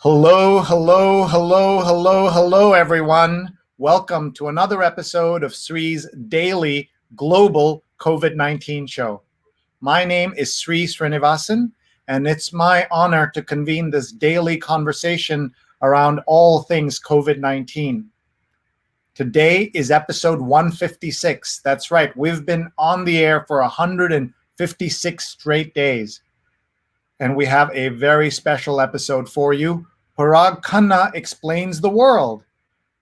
Hello, hello, hello, hello, hello, everyone. Welcome to another episode of Sree's daily global COVID-19 show. My name is Sree Sreenivasan, and it's my honor to convene this daily conversation around all things COVID-19. Today is episode 156. That's right, we've been on the air for 156 straight days. And we have a very special episode for you. Parag Khanna explains the world.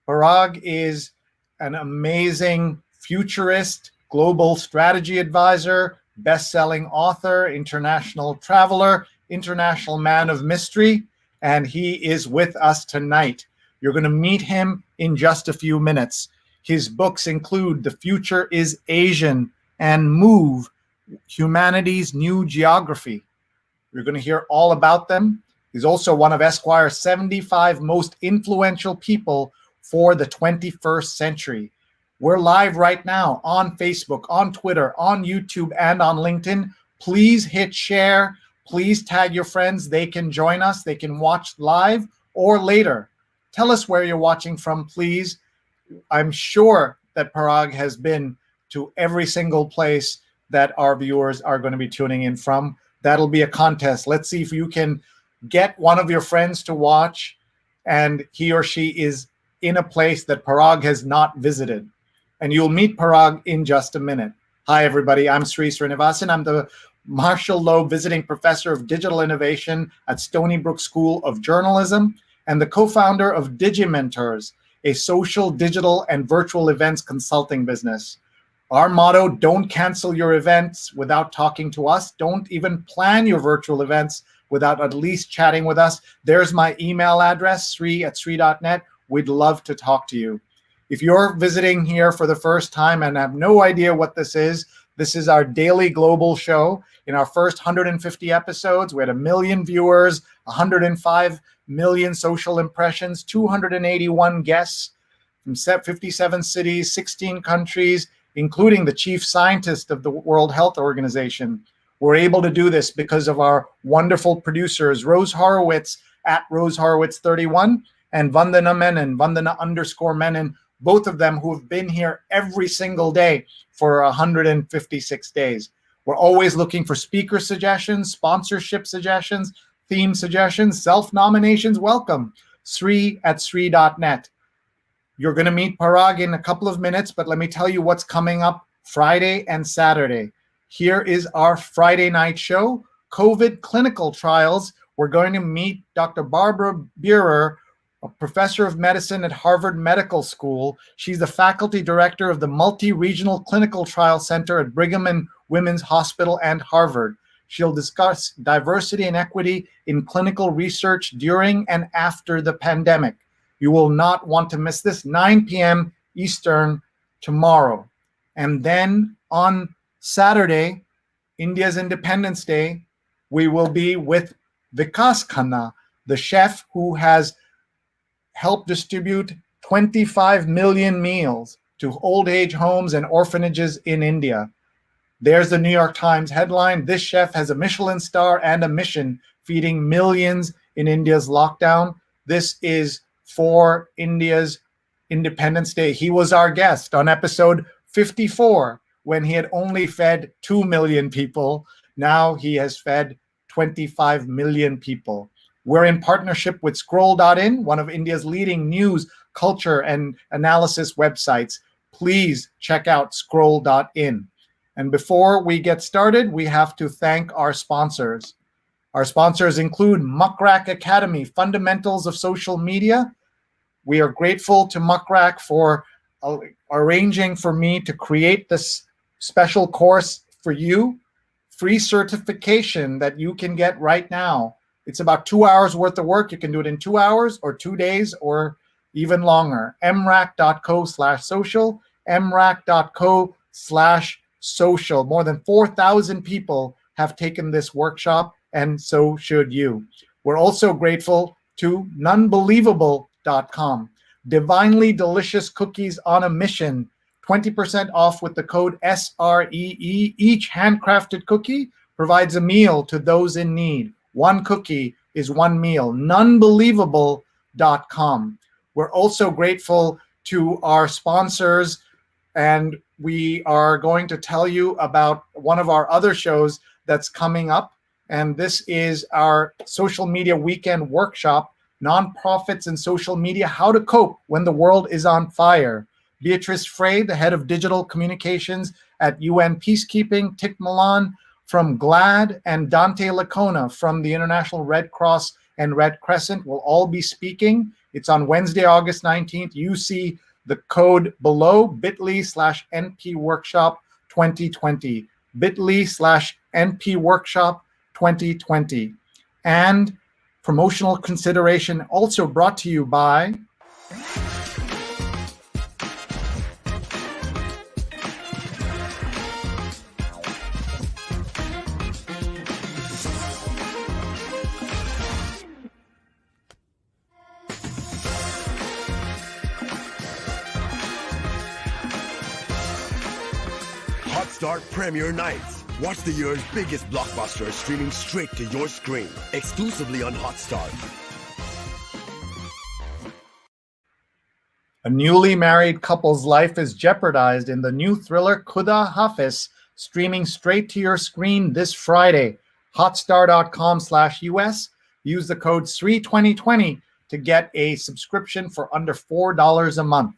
Parag is an amazing futurist, global strategy advisor, best-selling author, international traveler, international man of mystery, and he is with us tonight. You're going to meet him in just a few minutes. His books include The Future is Asian and Move, Humanity's New Geography. You're going to hear all about them. He's also one of Esquire's 75 most influential people for the 21st century. We're live right now on Facebook, on Twitter, on YouTube, and on LinkedIn. Please hit share. Please tag your friends. They can join us. They can watch live or later. Tell us where you're watching from, please. I'm sure that Parag has been to every single place that our viewers are going to be tuning in from. That'll be a contest. Let's see if you can get one of your friends to watch and he or she is in a place that Parag has not visited. And you'll meet Parag in just a minute. Hi, everybody. I'm Sree Sreenivasan. I'm the Marshall Loeb Visiting Professor of Digital Innovation at Stony Brook School of Journalism and the co-founder of Digimentors, a social, digital, and virtual events consulting business. Our motto, don't cancel your events without talking to us. Don't even plan your virtual events without at least chatting with us. There's my email address, sree@sree.net. We'd love to talk to you. If you're visiting here for the first time and have no idea what this is our daily global show. In our first 150 episodes, we had 1 million viewers, 105 million social impressions, 281 guests from 57 cities, 16 countries, including the chief scientist of the World Health Organization. We're able to do this because of our wonderful producers, Rose Horowitz at Rose Horowitz 31 and Vandana Menon, Vandana_Menon, both of them who have been here every single day for 156 days. We're always looking for speaker suggestions, sponsorship suggestions, theme suggestions, self-nominations. Welcome, Sree@Sree.net. You're going to meet Parag in a couple of minutes, but let me tell you what's coming up Friday and Saturday. Here is our Friday night show, COVID clinical trials. We're going to meet Dr. Barbara Buehrer, a professor of medicine at Harvard Medical School. She's the faculty director of the Multi-Regional Clinical Trial Center at Brigham and Women's Hospital and Harvard. She'll discuss diversity and equity in clinical research during and after the pandemic. You will not want to miss this, 9 p.m. Eastern tomorrow. And then on Saturday, India's Independence Day, we will be with Parag Khanna, the chef who has helped distribute 25 million meals to old age homes and orphanages in India. There's the New York Times headline, "This chef has a Michelin star and a mission feeding millions in India's lockdown." This is for India's Independence Day. He was our guest on episode 54 when he had only fed 2 million people. Now he has fed 25 million people. We're in partnership with Scroll.in, one of India's leading news, culture, and analysis websites. Please check out Scroll.in. And before we get started, we have to thank our sponsors. Our sponsors include Muckrack Academy, Fundamentals of Social Media. We are grateful to Muckrack for arranging for me to create this special course for you, free certification that you can get right now. It's about 2 hours worth of work. You can do it in 2 hours or 2 days or even longer. mrac.co/social, mrac.co/social. More than 4,000 people have taken this workshop, and so should you. We're also grateful to nunbelievable.com. Divinely delicious cookies on a mission. 20% off with the code SREE. Each handcrafted cookie provides a meal to those in need. One cookie is one meal. Nonbelievable.com. We're also grateful to our sponsors, and we are going to tell you about one of our other shows that's coming up. And this is our social media weekend workshop, Nonprofits and Social Media, How to Cope When the World is on Fire. Beatrice Frey, the head of digital communications at UN Peacekeeping, Tik Milan from GLAD, and Dante Lacona from the International Red Cross and Red Crescent will all be speaking. It's on Wednesday, August 19th. You see the code below, bit.ly/NP Workshop 2020, bit.ly/NP Workshop 2020. And promotional consideration also brought to you by Hotstar Premiere Nights. Watch the year's biggest blockbusters streaming straight to your screen, exclusively on Hotstar. A newly married couple's life is jeopardized in the new thriller Khuda Hafiz, streaming straight to your screen this Friday. Hotstar.com/US. Use the code SREE2020 to get a subscription for under $4 a month.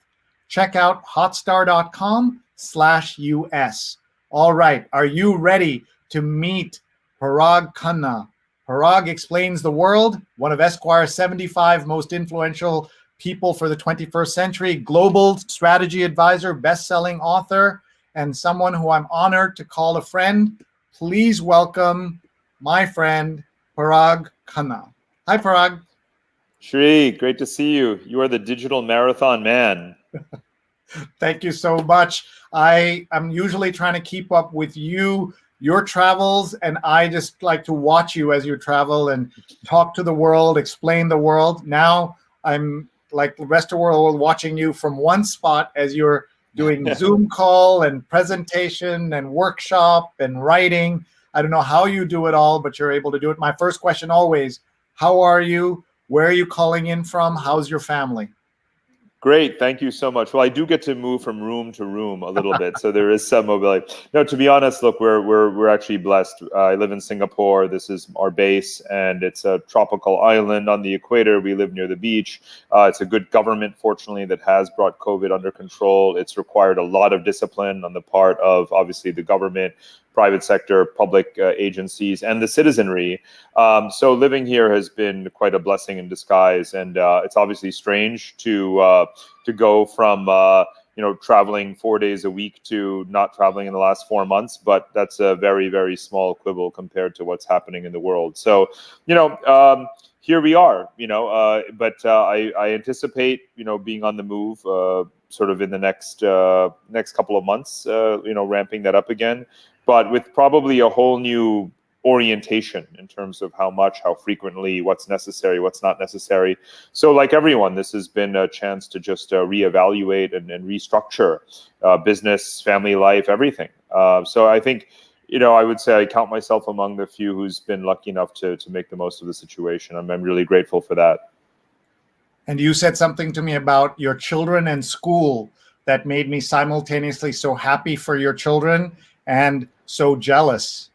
Check out hotstar.com/US. All right, are you ready to meet Parag Khanna? Parag explains the world, one of Esquire's 75 most influential people for the 21st century, global strategy advisor, best-selling author, and someone who I'm honored to call a friend. Please welcome my friend, Parag Khanna. Hi, Parag. Sree, great to see you. You are the digital marathon man. Thank you so much. I am usually trying to keep up with you, your travels, and I just like to watch you as you travel and talk to the world, explain the world. Now I'm like the rest of the world watching you from one spot as you're doing Zoom call and presentation and workshop and writing. I don't know how you do it all, but you're able to do it. My first question always, how are you? Where are you calling in from? How's your family? Great, thank you so much. Well, I do get to move from room to room a little bit, so there is some mobility. No, to be honest, look, we're actually blessed. I live in Singapore. This is our base, and it's a tropical island on the equator. We live near the beach. It's a good government, fortunately, that has brought COVID under control. It's required a lot of discipline on the part of, obviously, the government, private sector, public agencies, and the citizenry. So living here has been quite a blessing in disguise, and it's obviously strange to go from traveling 4 days a week to not traveling in the last 4 months, but that's a very, very small quibble compared to what's happening in the world. So here we are. But I anticipate being on the move sort of in the next couple of months. Ramping that up again, but with probably a whole new orientation in terms of how much, how frequently, what's necessary, what's not necessary. So like everyone, this has been a chance to just reevaluate and restructure business, family life, everything. So I think, I would say I count myself among the few who's been lucky enough to make the most of the situation. I'm really grateful for that. And you said something to me about your children and school that made me simultaneously so happy for your children and so jealous.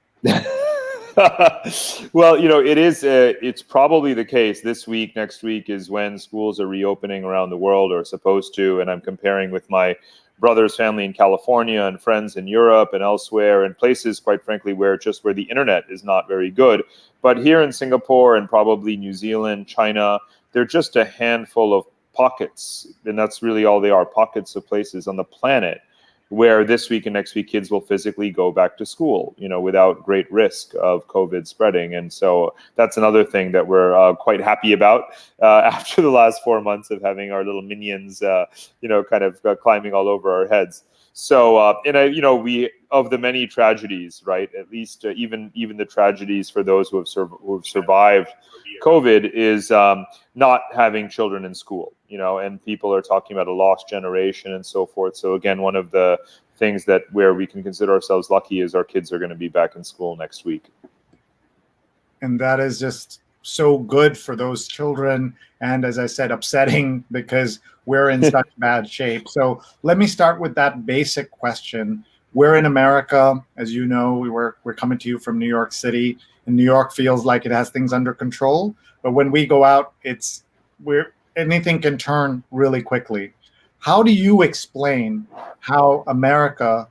Well, it's probably the case this week, next week is when schools are reopening around the world, or supposed to. And I'm comparing with my brother's family in California and friends in Europe and elsewhere, and places, quite frankly, where the internet is not very good. But here in Singapore and probably New Zealand, China, they're just a handful of pockets. And that's really all they are, pockets of places on the planet where this week and next week kids will physically go back to school, without great risk of COVID spreading. And so that's another thing that we're quite happy about after the last 4 months of having our little minions, kind of climbing all over our heads. So, we, of the many tragedies, right, at least even the tragedies for those who have survived COVID is not having children in school, and people are talking about a lost generation and so forth. So again, one of the things where we can consider ourselves lucky is our kids are going to be back in school next week. And that is just so good for those children, and as I said, upsetting because we're in such bad shape. So let me start with that basic question. We're in America, as you know. We're coming to you from New York City, and New York feels like it has things under control. But when we go out, anything can turn really quickly. How do you explain how America,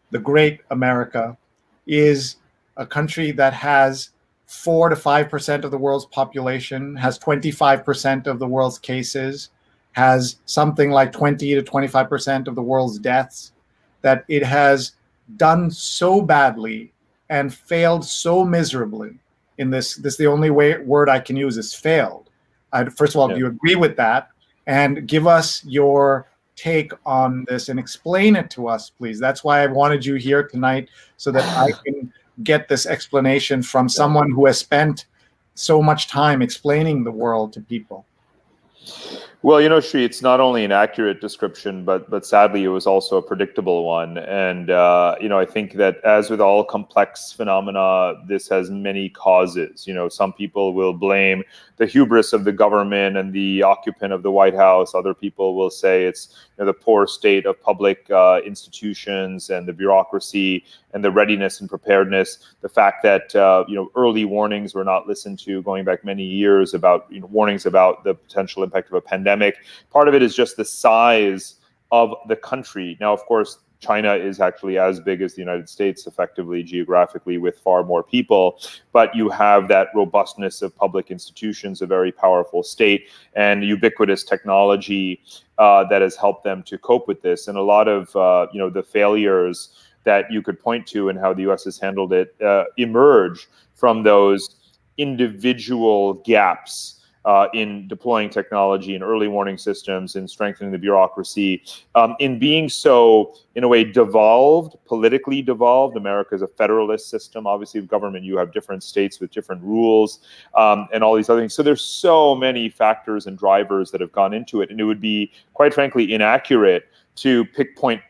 the great America, is a country that has 4 to 5% of the world's population, has 25% of the world's cases, has something like 20 to 25% of the world's deaths, that it has done so badly and failed so miserably in this? The only word I can use is failed. First of all, do you agree with that? And give us your take on this and explain it to us, please. That's why I wanted you here tonight, so that I can get this explanation from someone who has spent so much time explaining the world to people. Well, Sree, it's not only an accurate description, but sadly, it was also a predictable one. And, I think that as with all complex phenomena, this has many causes. Some people will blame the hubris of the government and the occupant of the White House. Other people will say it's the poor state of public institutions and the bureaucracy and the readiness and preparedness. The fact that early warnings were not listened to, going back many years, about warnings about the potential impact of a pandemic. Part of it is just the size of the country. Now, of course, China is actually as big as the United States, effectively, geographically, with far more people. But you have that robustness of public institutions, a very powerful state, and ubiquitous technology that has helped them to cope with this. And a lot of the failures that you could point to and how the U.S. has handled it emerge from those individual gaps in deploying technology and early warning systems, in strengthening the bureaucracy, in being so, in a way, politically devolved. America is a federalist system. Obviously, with government, you have different states with different rules and all these other things. So there's so many factors and drivers that have gone into it. And it would be, quite frankly, inaccurate to pinpoint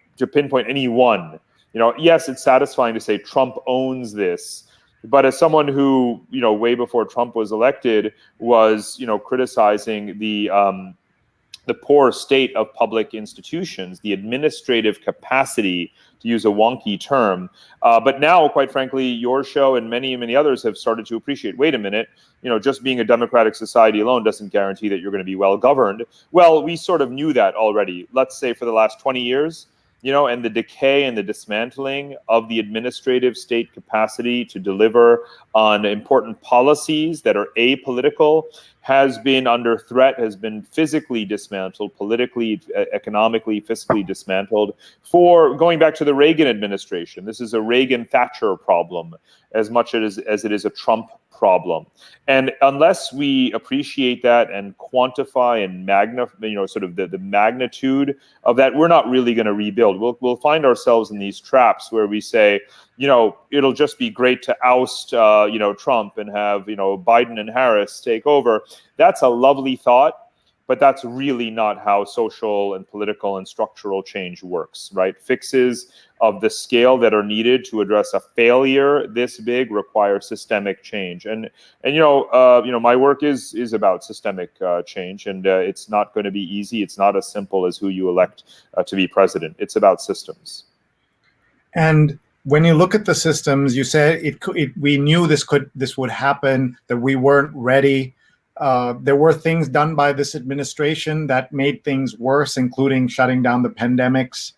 any one. Yes, it's satisfying to say Trump owns this. But as someone who, way before Trump was elected, was, criticizing the poor state of public institutions, the administrative capacity, to use a wonky term. But now, quite frankly, your show and many, many others have started to appreciate, wait a minute, just being a democratic society alone doesn't guarantee that you're going to be well governed. Well, we sort of knew that already, let's say for the last 20 years. And the decay and the dismantling of the administrative state capacity to deliver on important policies that are apolitical has been under threat, has been physically dismantled, politically, economically, fiscally dismantled, for going back to the Reagan administration. This is a Reagan-Thatcher problem as much as it is a Trump problem. And unless we appreciate that and quantify and magnify, sort of the magnitude of that, we're not really going to rebuild. We'll find ourselves in these traps where we say, it'll just be great to oust, Trump and have, Biden and Harris take over. That's a lovely thought, but that's really not how social and political and structural change works, right? Fixes of the scale that are needed to address a failure this big require systemic change. And my work is about systemic change, and it's not going to be easy. It's not as simple as who you elect to be president. It's about systems. And when you look at the systems, you said we knew this would happen, that we weren't ready. There were things done by this administration that made things worse, including shutting down the pandemics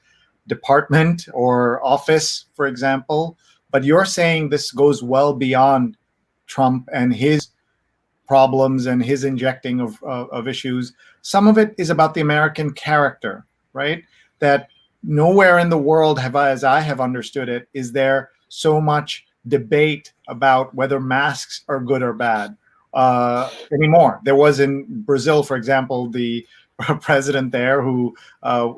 department or office, for example. But you're saying this goes well beyond Trump and his problems and his injecting of issues. Some of it is about the American character, right? That nowhere in the world as I have understood it, is there so much debate about whether masks are good or bad anymore. There was in Brazil, for example, the president there who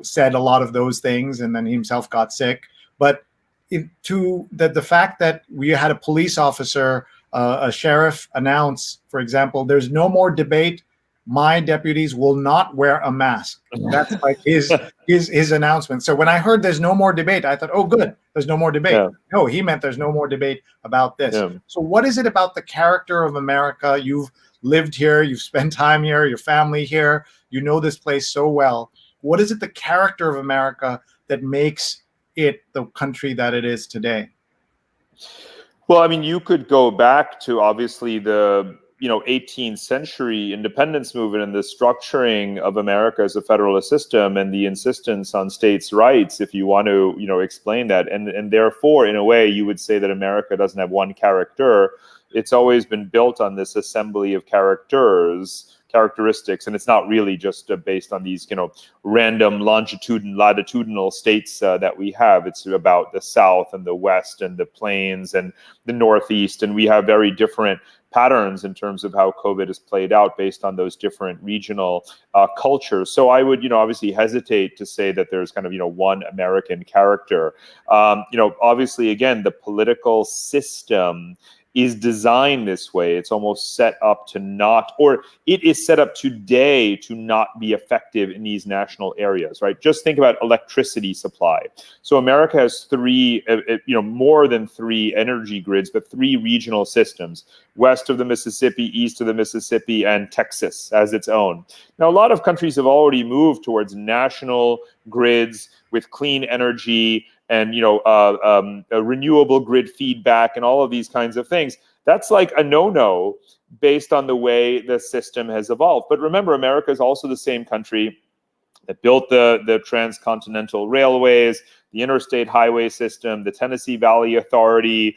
said a lot of those things, and then he himself got sick. But the fact that we had a police officer, a sheriff announce, for example, there's no more debate my deputies will not wear a mask. That's like his announcement. So when I heard there's no more debate, I thought, oh, good, there's no more debate. Yeah. No, he meant there's no more debate about this. Yeah. So what is it about the character of America? You've lived here, you've spent time here, your family here, you know this place so well. What is it, the character of America, that makes it the country that it is today? Well, I mean, you could go back to obviously the 18th century independence movement and the structuring of America as a federalist system and the insistence on states' rights, if you want to explain that, and therefore, in a way, you would say that America doesn't have one character. It's always been built on this assembly of characteristics, and it's not really just based on these random latitudinal states that we have. It's about the South and the West and the Plains and the Northeast, and we have very different patterns in terms of how COVID has played out based on those different regional cultures. So I would, obviously hesitate to say that there's kind of, one American character. Obviously, again, the political system is designed this way. It's almost set up to not, or it is set up today to not be effective in these national areas, right? Just think about electricity supply. So America has more than three energy grids, but three regional systems: west of the Mississippi, east of the Mississippi, and Texas as its own. Now, a lot of countries have already moved towards national grids with clean energy and a renewable grid feedback and all of these kinds of things. That's like a no-no based on the way the system has evolved. But remember, America is also the same country that built the transcontinental railways, the interstate highway system, the Tennessee Valley Authority.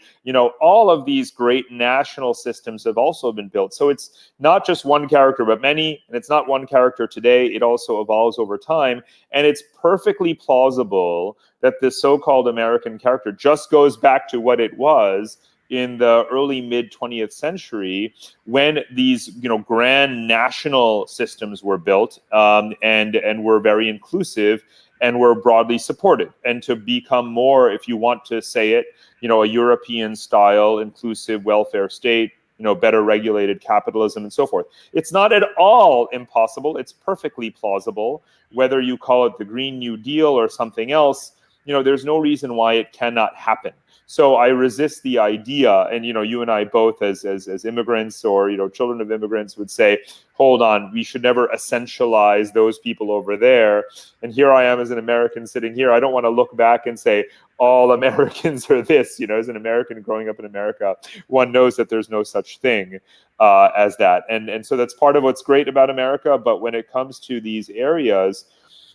All of these great national systems have also been built. So it's not just one character, but many, and it's not one character today. It also evolves over time, and it's perfectly plausible that the so-called American character just goes back to what it was in the early mid-20th century, when these grand national systems were built and were very inclusive and were broadly supported, and to become more, if you want to say it, a European style inclusive welfare state, better regulated capitalism and so forth. It's not at all impossible. It's perfectly plausible. Whether you call it the Green New Deal or something else, there's no reason why it cannot happen. So I resist the idea, and you and I both as immigrants or children of immigrants would say, hold on, we should never essentialize those people over there. And here I am as an American sitting here. I don't want to look back and say all Americans are this. As an American growing up in America, one knows that there's no such thing as that. And so that's part of what's great about America. But when it comes to these areas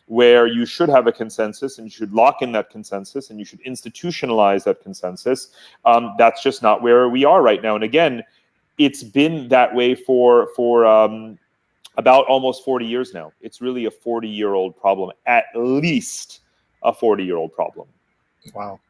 where you should have a consensus and you should lock in that consensus and you should institutionalize that consensus, that's just not where we are right now. And again, it's been that way for about almost 40 years now. It's really a 40-year-old problem, at least a 40-year-old problem. Wow.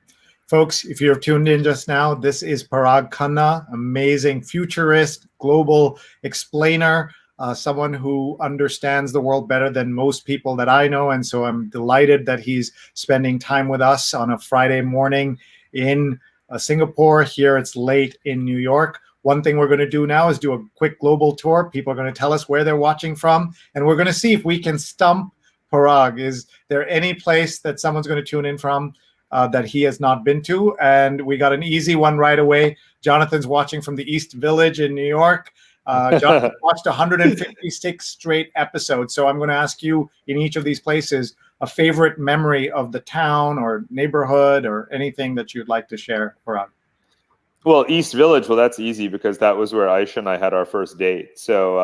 Folks, if you're tuned in just now, this is Parag Khanna, amazing futurist, global explainer, someone who understands the world better than most people that I know. And so I'm delighted that he's spending time with us on a Friday morning in Singapore. Here it's late in New York. One thing we're going to do now is do a quick global tour. People are going to tell us where they're watching from, and we're going to see if we can stump Parag. Is there any place that someone's going to tune in from that he has not been to? And we got an easy one right away. Jonathan's watching from the East Village in New York. Jonathan watched 156 straight episodes. So I'm going to ask you, in each of these places, a favorite memory of the town or neighborhood or anything that you'd like to share, Parag. Well, East Village, well, that's easy because that was where Aisha and I had our first date. So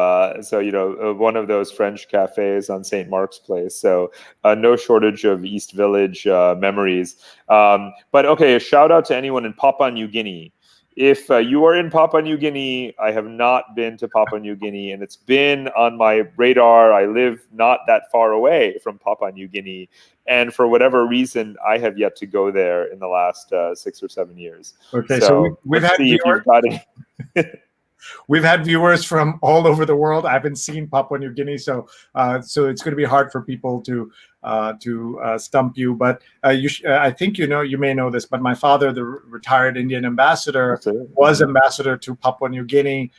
one of those French cafes on St. Mark's Place. So no shortage of East Village memories. But okay, a shout out to anyone in Papua New Guinea. If you are in Papua New Guinea, I have not been to Papua New Guinea, and it's been on my radar. I live not that far away from Papua New Guinea, and for whatever reason, I have yet to go there in the last 6 or 7 years. Okay, so we've had we've had viewers from all over the world. I haven't seen Papua New Guinea, so it's going to be hard for people to stump you. But I think you may know this, but my father, the retired Indian ambassador, was ambassador to Papua New Guinea,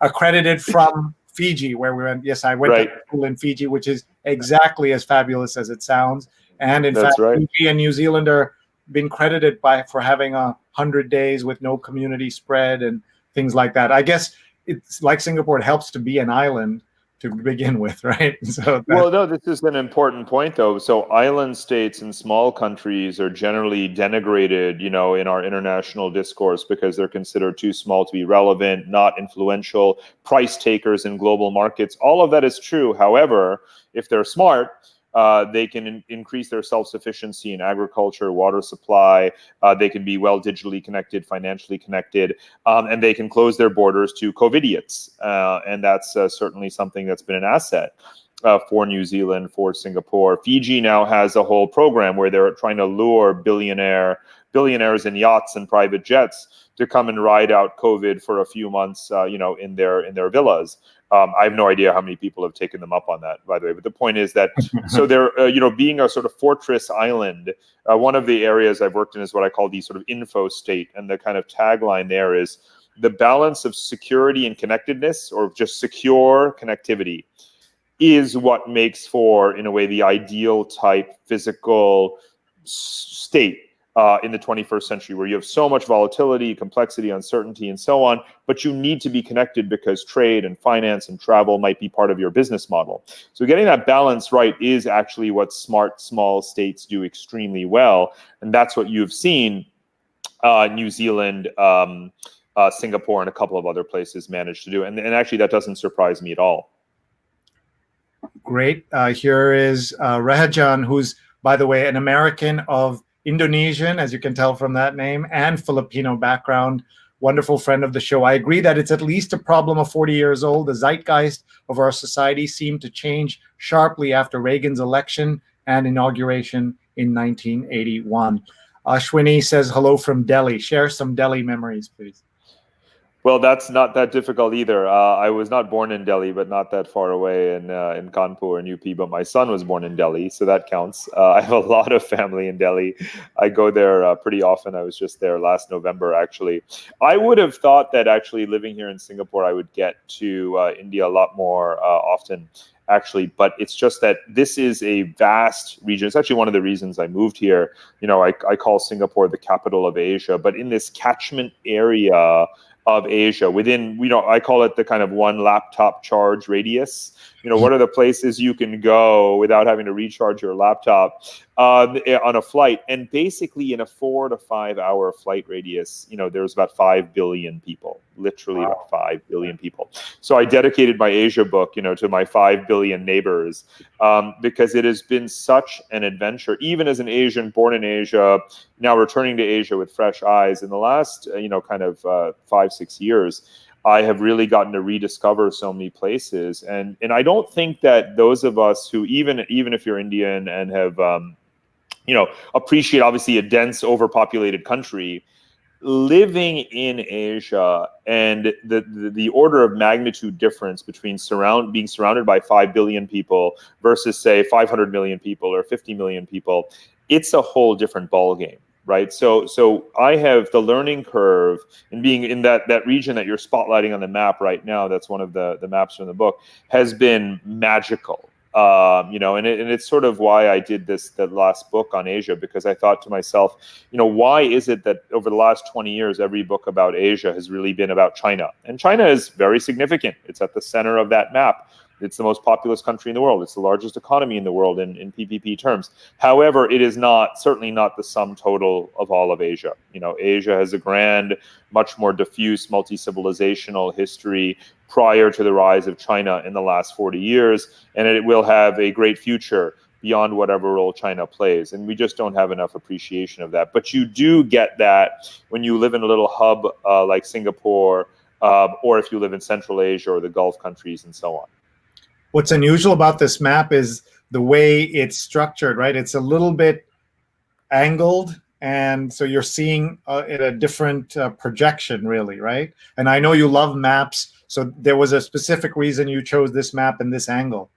accredited from Fiji, where we went. Yes, I went Right. to school in Fiji, which is exactly as fabulous as it sounds. And in That's fact, right. Fiji and New Zealand are been credited for having 100 days with no community spread and things like that. I guess it's like Singapore. It helps to be an island to begin with, right? So Well, no, this is an important point, though. So, island states and small countries are generally denigrated, in our international discourse because they're considered too small to be relevant, not influential, price takers in global markets. All of that is true. However, if they're smart, they can increase their self-sufficiency in agriculture, water supply. They can be well digitally connected, financially connected, and they can close their borders to COVIDiots. And that's certainly something that's been an asset for New Zealand, for Singapore. Fiji now has a whole program where they're trying to lure billionaires in yachts and private jets to come and ride out COVID for a few months, in their villas. I have no idea how many people have taken them up on that, by the way. But the point is that, so they're, being a sort of fortress island, one of the areas I've worked in is what I call the sort of info state. And the kind of tagline there is the balance of security and connectedness, or just secure connectivity, is what makes for, in a way, the ideal type physical state in the 21st century, where you have so much volatility, complexity, uncertainty, and so on, but you need to be connected because trade and finance and travel might be part of your business model. So getting that balance right is actually what smart, small states do extremely well. And that's what you've seen New Zealand, Singapore, and a couple of other places manage to do. And actually, that doesn't surprise me at all. Great. Here is Rehajan, who's, by the way, an American of Indonesian, as you can tell from that name, and Filipino background. Wonderful friend of the show. I agree that it's at least a problem of 40 years old. The zeitgeist of our society seemed to change sharply after Reagan's election and inauguration in 1981. Ashwini says hello from Delhi. Share some Delhi memories, please. Well, that's not that difficult either. I was not born in Delhi, but not that far away in Kanpur and UP. But my son was born in Delhi, so that counts. I have a lot of family in Delhi. I go there pretty often. I was just there last November, actually. I would have thought that actually living here in Singapore, I would get to India a lot more often, actually. But it's just that this is a vast region. It's actually one of the reasons I moved here. I call Singapore the capital of Asia, but in this catchment area of Asia, within, I call it the kind of one laptop charge radius. What are the places you can go without having to recharge your laptop on a flight? And basically in a 4 to 5 hour flight radius, there's about 5 billion people, literally about 5 billion people. So I dedicated my Asia book, to my 5 billion neighbors, because it has been such an adventure, even as an Asian born in Asia, now returning to Asia with fresh eyes. In the last, 5-6 years, I have really gotten to rediscover so many places. And I don't think that those of us who, even if you're Indian and have, appreciate obviously a dense, overpopulated country, living in Asia and the order of magnitude difference between being surrounded by 5 billion people versus, say, 500 million people or 50 million people, it's a whole different ballgame. Right. So I have the learning curve in being in that region that you're spotlighting on the map right now. That's one of the maps from the book, has been magical. And it's sort of why I did the last book on Asia, because I thought to myself, why is it that over the last 20 years, every book about Asia has really been about China? And China is very significant. It's at the center of that map. It's the most populous country in the world. It's the largest economy in the world in PPP terms. However, it is certainly not the sum total of all of Asia. Asia has a grand, much more diffuse, multi-civilizational history prior to the rise of China in the last 40 years, and it will have a great future beyond whatever role China plays. And we just don't have enough appreciation of that. But you do get that when you live in a little hub like Singapore, or if you live in Central Asia or the Gulf countries and so on. What's unusual about this map is the way it's structured, right? It's a little bit angled, and so you're seeing it a different projection, really, right? And I know you love maps, so there was a specific reason you chose this map and this angle.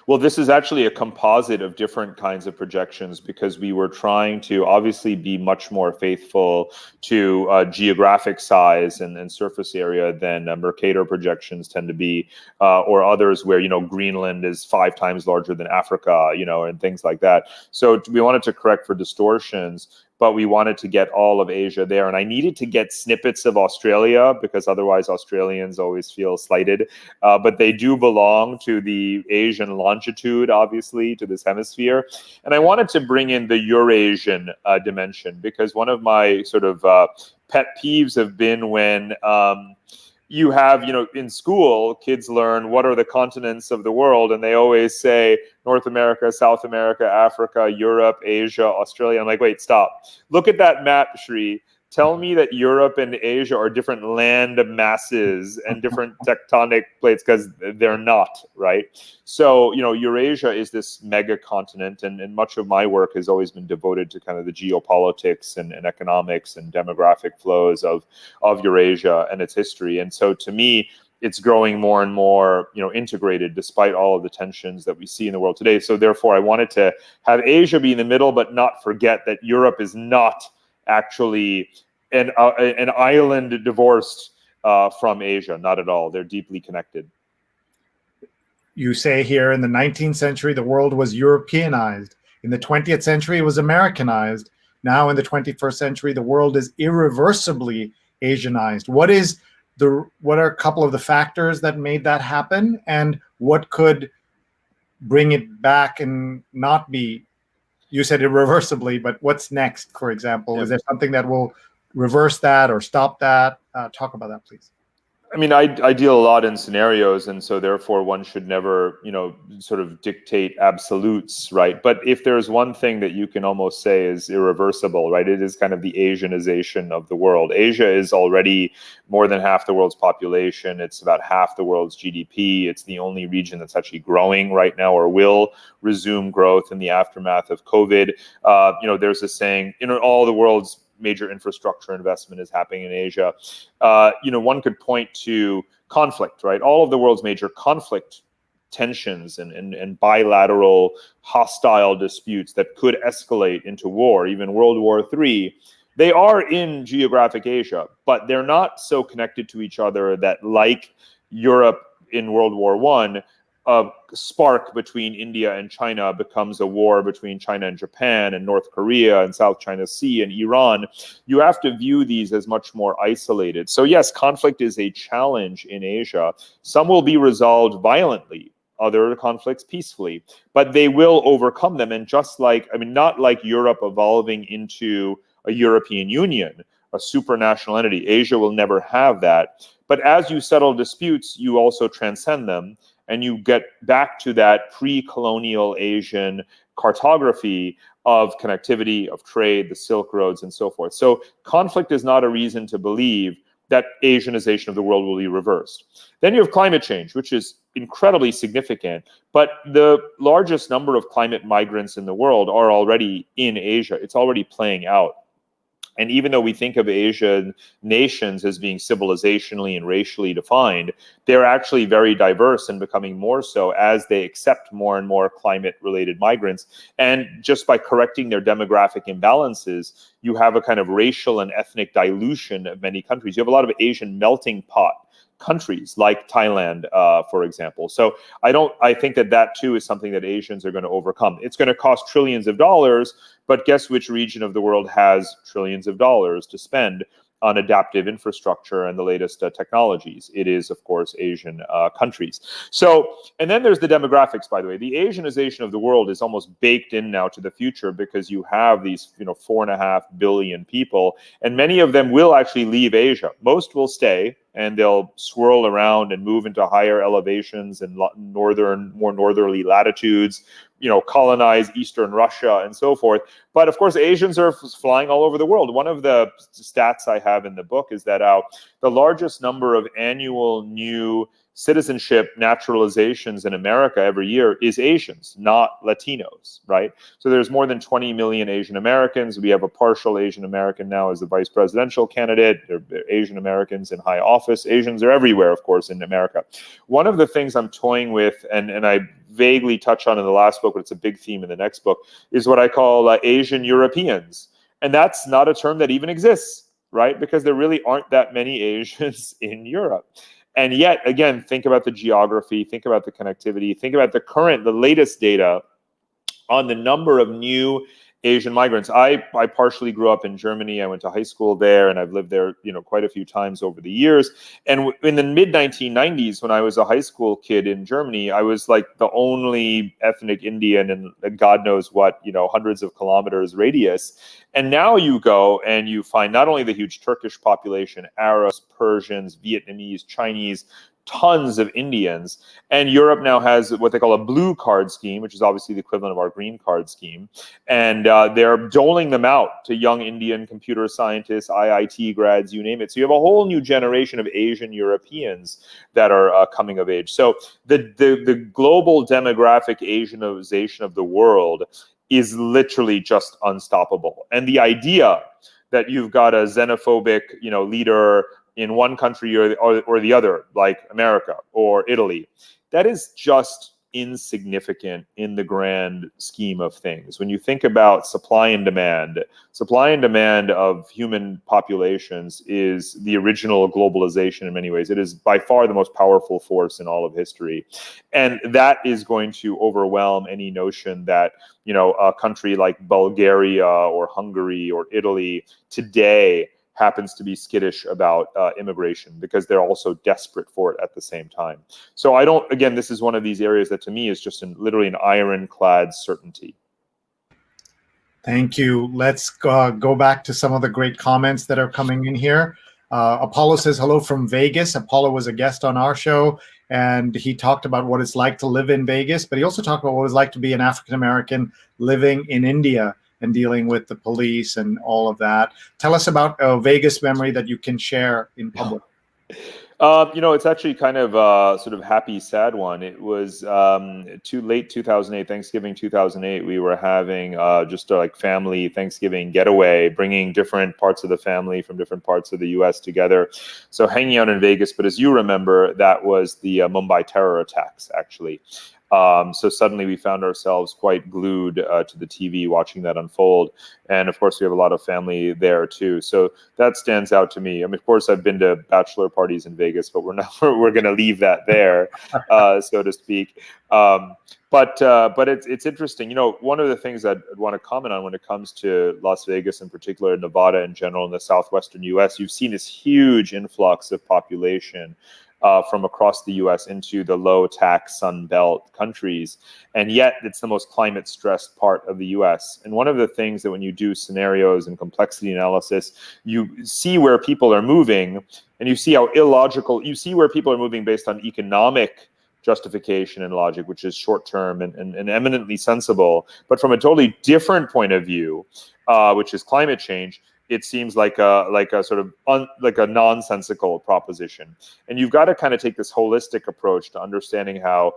Well, this is actually a composite of different kinds of projections because we were trying to obviously be much more faithful to geographic size and surface area than Mercator projections tend to be, or others where, Greenland is 5 times larger than Africa, and things like that. So we wanted to correct for distortions, but we wanted to get all of Asia there. And I needed to get snippets of Australia because otherwise Australians always feel slighted. But they do belong to the Asian longitude, obviously, to this hemisphere. And I wanted to bring in the Eurasian dimension because one of my sort of pet peeves have been when you have, in school, kids learn what are the continents of the world, and they always say North America, South America, Africa, Europe, Asia, Australia. I'm like, wait, stop. Look at that map, Sree. Tell me that Europe and Asia are different land masses and different tectonic plates, because they're not, right? So, Eurasia is this mega continent, and much of my work has always been devoted to kind of the geopolitics and economics and demographic flows of Eurasia and its history. And so to me, it's growing more and more, integrated despite all of the tensions that we see in the world today. So therefore, I wanted to have Asia be in the middle, but not forget that Europe is not actually an island divorced from Asia. Not at all. They're deeply connected. You say here in the 19th century, the world was Europeanized. In the 20th century, it was Americanized. Now in the 21st century, the world is irreversibly Asianized. What are a couple of the factors that made that happen, and what could bring it back and not be, you said irreversibly, but what's next, for example? Is there something that will reverse that or stop that? Talk about that, please. I mean, I deal a lot in scenarios, and so therefore one should never, sort of dictate absolutes, right? But if there's one thing that you can almost say is irreversible, right, it is kind of the Asianization of the world. Asia is already more than half the world's population. It's about half the world's GDP. It's the only region that's actually growing right now, or will resume growth in the aftermath of COVID. There's a saying, all the world's major infrastructure investment is happening in Asia. One could point to conflict, right? All of the world's major conflict tensions and bilateral hostile disputes that could escalate into war, even World War III, they are in geographic Asia, but they're not so connected to each other that, like Europe in World War I, a spark between India and China becomes a war between China and Japan and North Korea and South China Sea and Iran. You have to view these as much more isolated. So yes, conflict is a challenge in Asia. Some will be resolved violently, other conflicts peacefully, but they will overcome them. And just like, not like Europe evolving into a European Union, a supranational entity. Asia will never have that. But as you settle disputes, you also transcend them, and you get back to that pre-colonial Asian cartography of connectivity, of trade, the Silk Roads, and so forth. So conflict is not a reason to believe that Asianization of the world will be reversed. Then you have climate change, which is incredibly significant, but the largest number of climate migrants in the world are already in Asia. It's already playing out. And even though we think of Asian nations as being civilizationally and racially defined, they're actually very diverse and becoming more so as they accept more and more climate-related migrants. And just by correcting their demographic imbalances, you have a kind of racial and ethnic dilution of many countries. You have a lot of Asian melting pot countries like Thailand, for example. So I think that too is something that Asians are going to overcome. It's going to cost trillions of dollars, but guess which region of the world has trillions of dollars to spend on adaptive infrastructure and the latest technologies? It is, of course, Asian countries. So, and then there's the demographics, by the way. The Asianization of the world is almost baked in now to the future because you have these, 4.5 billion people, and many of them will actually leave Asia. Most will stay, and they'll swirl around and move into higher elevations and more northerly latitudes, colonize Eastern Russia and so forth. But of course, Asians are flying all over the world. One of the stats I have in the book is that the largest number of annual new citizenship naturalizations in America every year is Asians, not Latinos, right? So there's more than 20 million Asian Americans. We have a partial Asian American now as the vice presidential candidate. There are Asian Americans in high office. Asians are everywhere, of course, in America. One of the things I'm toying with, and I vaguely touch on in the last book, but it's a big theme in the next book, is what I call Asian Europeans. And that's not a term that even exists, right? Because there really aren't that many Asians in Europe. And yet, again, think about the geography, think about the connectivity, think about the latest data on the number of new Asian migrants. I partially grew up in Germany. I went to high school there, and I've lived there, quite a few times over the years. And in the mid 1990s, when I was a high school kid in Germany, I was like the only ethnic Indian in God knows what, hundreds of kilometers radius. And now you go and you find not only the huge Turkish population, Arabs, Persians, Vietnamese, Chinese, tons of Indians. And Europe now has what they call a blue card scheme, which is obviously the equivalent of our green card scheme. And they're doling them out to young Indian computer scientists, IIT grads, you name it. So you have a whole new generation of Asian Europeans that are coming of age. So the global demographic Asianization of the world is literally just unstoppable. And the idea that you've got a xenophobic, leader in one country or the other, like America or Italy, that is just insignificant in the grand scheme of things. When you think about supply and demand of human populations is the original globalization in many ways. It is by far the most powerful force in all of history. And that is going to overwhelm any notion that, a country like Bulgaria or Hungary or Italy today happens to be skittish about immigration, because they're also desperate for it at the same time. So again, this is one of these areas that to me is just literally an ironclad certainty. Thank you. Let's go back to some of the great comments that are coming in here. Apollo says hello from Vegas. Apollo was a guest on our show, and he talked about what it's like to live in Vegas, but he also talked about what it's like to be an African-American living in India and dealing with the police and all of that. Tell us about a Vegas memory that you can share in public. It's actually kind of a sort of happy, sad one. It was too late 2008, Thanksgiving 2008. We were having just a family Thanksgiving getaway, bringing different parts of the family from different parts of the U.S. together. So hanging out in Vegas. But as you remember, that was the Mumbai terror attacks, actually. So suddenly we found ourselves quite glued to the TV watching that unfold. And of course, we have a lot of family there too. So that stands out to me. I mean, of course, I've been to bachelor parties in Vegas, but we're going to leave that there, so to speak. But it's interesting. One of the things I'd want to comment on when it comes to Las Vegas in particular, Nevada in general, in the southwestern U.S., you've seen this huge influx of population from across the U.S. into the low-tax Sun Belt countries, and yet it's the most climate-stressed part of the U.S. And one of the things that when you do scenarios and complexity analysis, you see where people are moving, and you see how illogical, you see where people are moving based on economic justification and logic, which is short-term and eminently sensible, but from a totally different point of view, which is climate change, it seems like a sort of like a nonsensical proposition. And you've got to kind of take this holistic approach to understanding how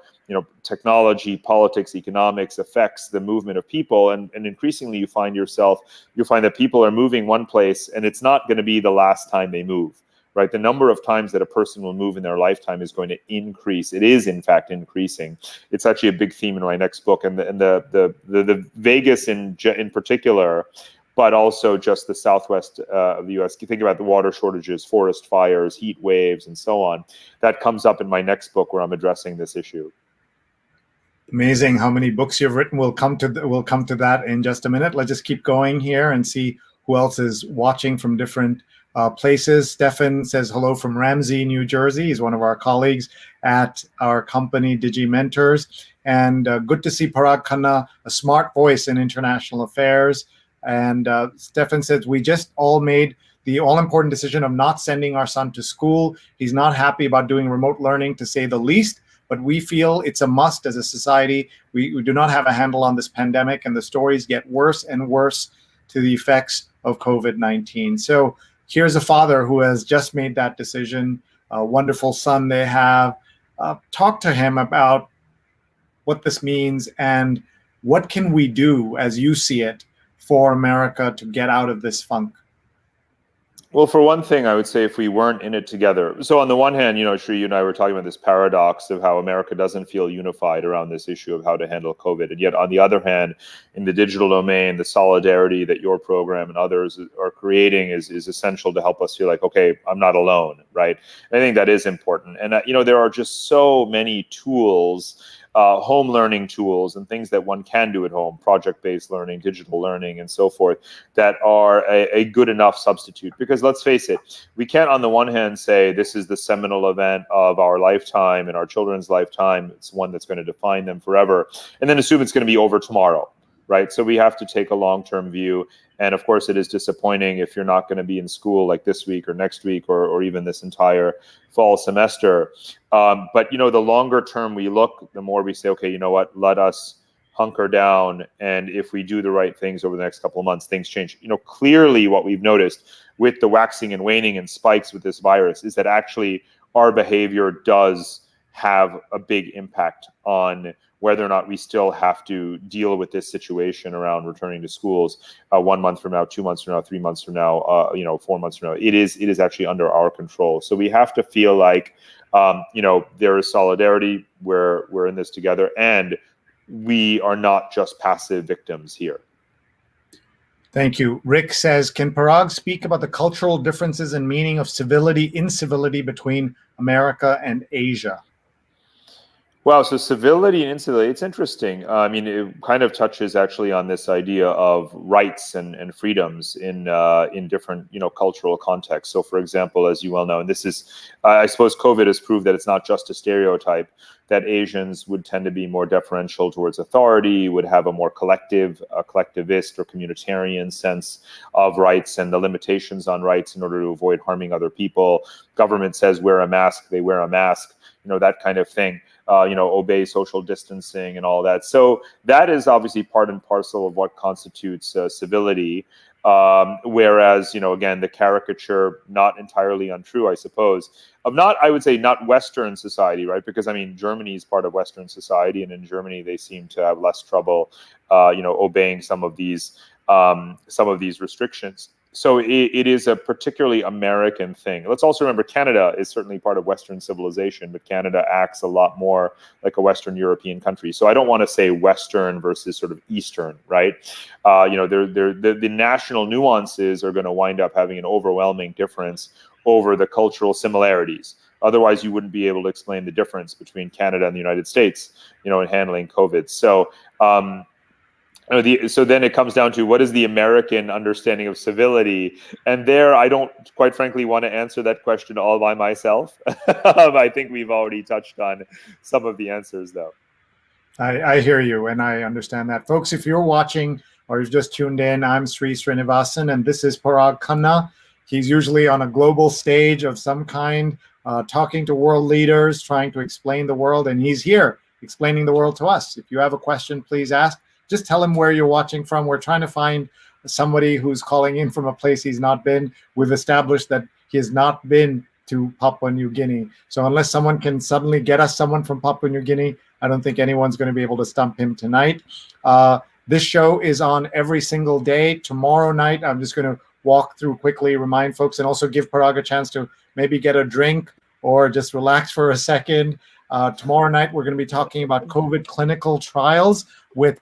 technology, politics, economics affects the movement of people. And increasingly you'll find that people are moving one place, and it's not going to be the last time they move. Right, the number of times that a person will move in their lifetime is going to increase. It is, in fact, increasing. It's actually a big theme in my next book, and the Vegas in particular, but also just the southwest of the U.S. You think about the water shortages, forest fires, heat waves, and so on. That comes up in my next book where I'm addressing this issue. Amazing how many books you've written. We'll come to that in just a minute. Let's just keep going here and see who else is watching from different places. Stefan says hello from Ramsey, New Jersey. He's one of our colleagues at our company, Digimentors. And good to see Parag Khanna, a smart voice in international affairs. And Stefan says, we just all made the all-important decision of not sending our son to school. He's not happy about doing remote learning, to say the least, but we feel it's a must as a society. We do not have a handle on this pandemic, and the stories get worse and worse to the effects of COVID-19. So here's a father who has just made that decision, a wonderful son they have, talk to him about what this means and what can we do, as you see it, for America to get out of this funk. Well, for one thing, I would say if we weren't in it together. So on the one hand, Sree, you and I were talking about this paradox of how America doesn't feel unified around this issue of how to handle COVID. And yet on the other hand, in the digital domain, the solidarity that your program and others are creating is essential to help us feel like, okay, I'm not alone, right? And I think that is important. And, there are just so many tools, home learning tools and things that one can do at home, project-based learning, digital learning, and so forth, that are a good enough substitute. Because let's face it, we can't on the one hand say this is the seminal event of our lifetime and our children's lifetime, it's one that's going to define them forever, and then assume it's going to be over tomorrow, right? So we have to take a long-term view. And of course, it is disappointing if you're not going to be in school like this week or next week or even this entire fall semester. But, the longer term we look, the more we say, okay, you know what, let us hunker down. And if we do the right things over the next couple of months, things change. Clearly what we've noticed with the waxing and waning and spikes with this virus is that actually our behavior does have a big impact on whether or not we still have to deal with this situation around returning to schools 1 month from now, 2 months from now, 3 months from now, 4 months from now. It is actually under our control. So we have to feel like, there is solidarity. We're in this together, and we are not just passive victims here. Thank you. Rick says, can Parag speak about the cultural differences and meaning of civility, incivility between America and Asia? Wow, so civility and incivility, it's interesting. It kind of touches actually on this idea of rights and freedoms in different, cultural contexts. So for example, as you well know, and this is, I suppose COVID has proved that it's not just a stereotype, that Asians would tend to be more deferential towards authority, would have a more collectivist or communitarian sense of rights and the limitations on rights in order to avoid harming other people. Government says wear a mask, they wear a mask, that kind of thing. Obey social distancing and all that. So that is obviously part and parcel of what constitutes civility. Whereas, again, the caricature, not entirely untrue, I suppose, of I would say not Western society, right? Because Germany is part of Western society, and in Germany they seem to have less trouble, obeying some of these restrictions. So it is a particularly American thing. Let's also remember Canada is certainly part of Western civilization, but Canada acts a lot more like a Western European country. So I don't want to say Western versus sort of Eastern, right? The national nuances are going to wind up having an overwhelming difference over the cultural similarities. Otherwise, you wouldn't be able to explain the difference between Canada and the United States, in handling COVID. So. So then it comes down to what is the American understanding of civility? And there, I don't quite frankly want to answer that question all by myself. I think we've already touched on some of the answers, though. I hear you, and I understand that. Folks, if you're watching or you've just tuned in, I'm Sree Sreenivasan, and this is Parag Khanna. He's usually on a global stage of some kind, talking to world leaders, trying to explain the world, and he's here explaining the world to us. If you have a question, please ask. Just tell him where you're watching from. We're trying to find somebody who's calling in from a place he's not been. We've established that he has not been to Papua New Guinea. So unless someone can suddenly get us someone from Papua New Guinea, I don't think anyone's going to be able to stump him tonight. This show is on every single day. Tomorrow night, I'm just going to walk through quickly, remind folks, and also give Parag a chance to maybe get a drink or just relax for a second. Tomorrow night, we're going to be talking about COVID clinical trials with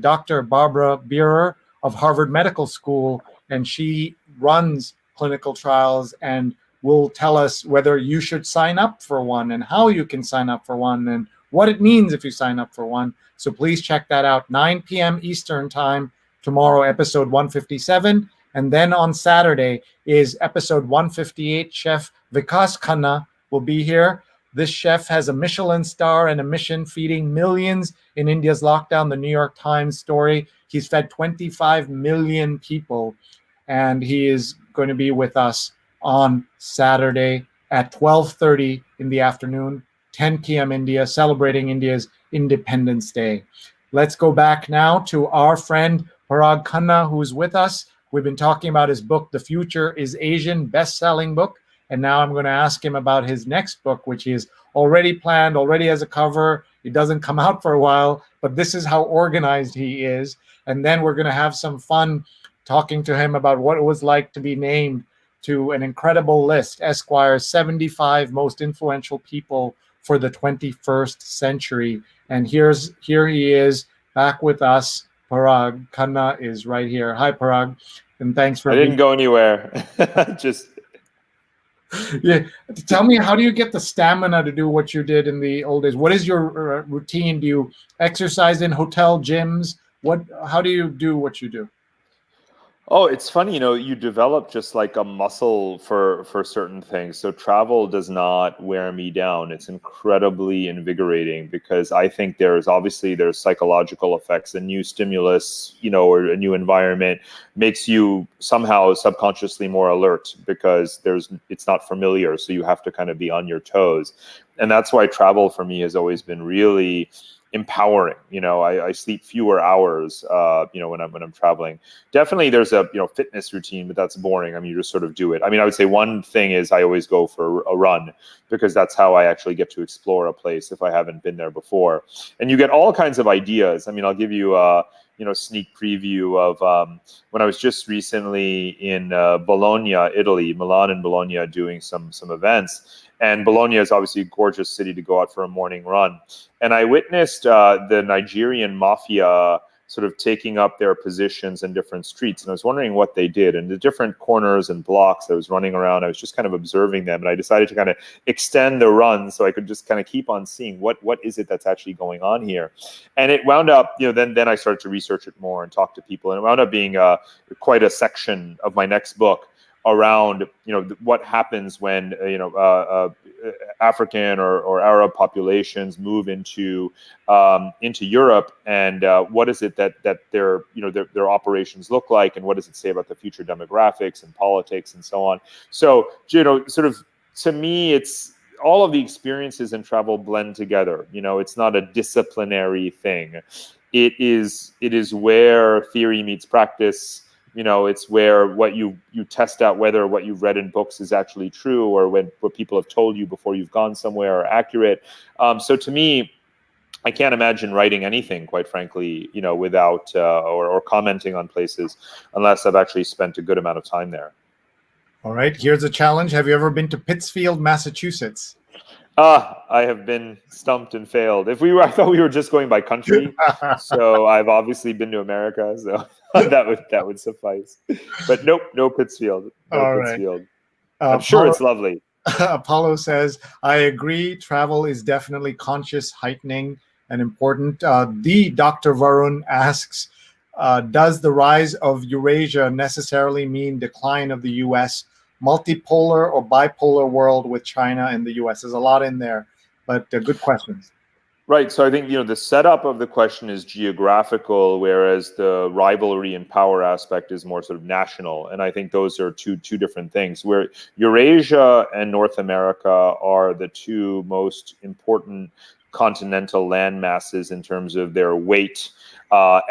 Dr. Barbara Beerer of Harvard Medical School, and she runs clinical trials and will tell us whether you should sign up for one and how you can sign up for one and what it means if you sign up for one. So please check that out. 9 p.m. Eastern time tomorrow, episode 157. And then on Saturday is episode 158. Chef Parag Khanna will be here. This chef has a Michelin star and a mission feeding millions in India's lockdown, the New York Times story. He's fed 25 million people, and he is going to be with us on Saturday at 12:30 in the afternoon, 10 p.m. India, celebrating India's Independence Day. Let's go back now to our friend Parag Khanna, who's with us. We've been talking about his book, The Future is Asian, best-selling book. And now I'm going to ask him about his next book, which is already planned, already has a cover. It doesn't come out for a while, but this is how organized he is. And then we're going to have some fun talking to him about what it was like to be named to an incredible list, Esquire's 75 most influential people for the 21st century. And here he is back with us. Parag Khanna is right here. Hi, Parag, and thanks for. I didn't go anywhere. Just yeah. Tell me, how do you get the stamina to do what you did in the old days? What is your routine? Do you exercise in hotel gyms? How do you do what you do? Oh, it's funny, you develop just like a muscle for certain things. So travel does not wear me down. It's incredibly invigorating because I think there's psychological effects. A new stimulus, or a new environment makes you somehow subconsciously more alert because it's not familiar. So you have to kind of be on your toes. And that's why travel for me has always been really empowering. I sleep fewer hours, when I'm traveling. Definitely there's a, fitness routine, but that's boring. I mean, you just sort of do it. I mean, I would say one thing is I always go for a run because that's how I actually get to explore a place if I haven't been there before. And you get all kinds of ideas. I mean, I'll give you a, sneak preview of when I was just recently in Bologna, Italy, Milan and Bologna, doing some events. And Bologna is obviously a gorgeous city to go out for a morning run. And I witnessed the Nigerian mafia sort of taking up their positions in different streets. And I was wondering what they did. And the different corners and blocks I was running around, I was just kind of observing them. And I decided to kind of extend the run so I could just kind of keep on seeing what is it that's actually going on here. And it wound up, then I started to research it more and talk to people. And it wound up being quite a section of my next book around what happens when African or Arab populations move into Europe, and what is it that their operations look like, and what does it say about the future demographics and politics and so on. So sort of to me, it's all of the experiences in travel blend together. It's not a disciplinary thing. It is where theory meets practice. It's where what you test out whether what you've read in books is actually true or what people have told you before you've gone somewhere are accurate. So to me, I can't imagine writing anything, quite frankly, without or commenting on places unless I've actually spent a good amount of time there. All right, here's a challenge. Have you ever been to Pittsfield, Massachusetts? I have been stumped and failed. I thought we were just going by country. So I've obviously been to America, so that would suffice. But nope, no Pittsfield. No Pittsfield. Right. I'm sure it's lovely. Apollo says, I agree. Travel is definitely conscious, heightening, and important. The Dr. Varun asks, does the rise of Eurasia necessarily mean decline of the U.S.? Multipolar or bipolar world with China and the US? There's a lot in there, but good questions. Right. So I think, the setup of the question is geographical, whereas the rivalry and power aspect is more sort of national. And I think those are two different things, where Eurasia and North America are the two most important continental land masses in terms of their weight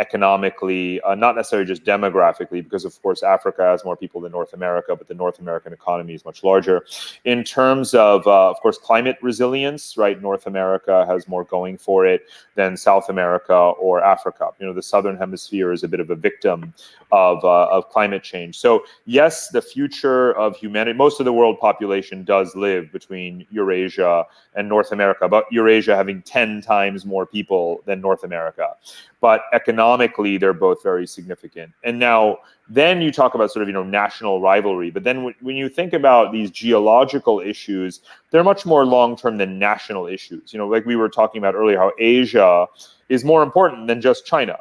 economically, not necessarily just demographically, because of course Africa has more people than North America, but the North American economy is much larger. In terms of course, climate resilience, right? North America has more going for it than South America or Africa. The Southern Hemisphere is a bit of a victim of climate change. So yes, the future of humanity, most of the world population does live between Eurasia and North America, but Eurasia having 10 times more people than North America. But economically, they're both very significant. And now, then you talk about sort of, national rivalry. But then when you think about these geological issues, they're much more long-term than national issues. Like we were talking about earlier, how Asia is more important than just China.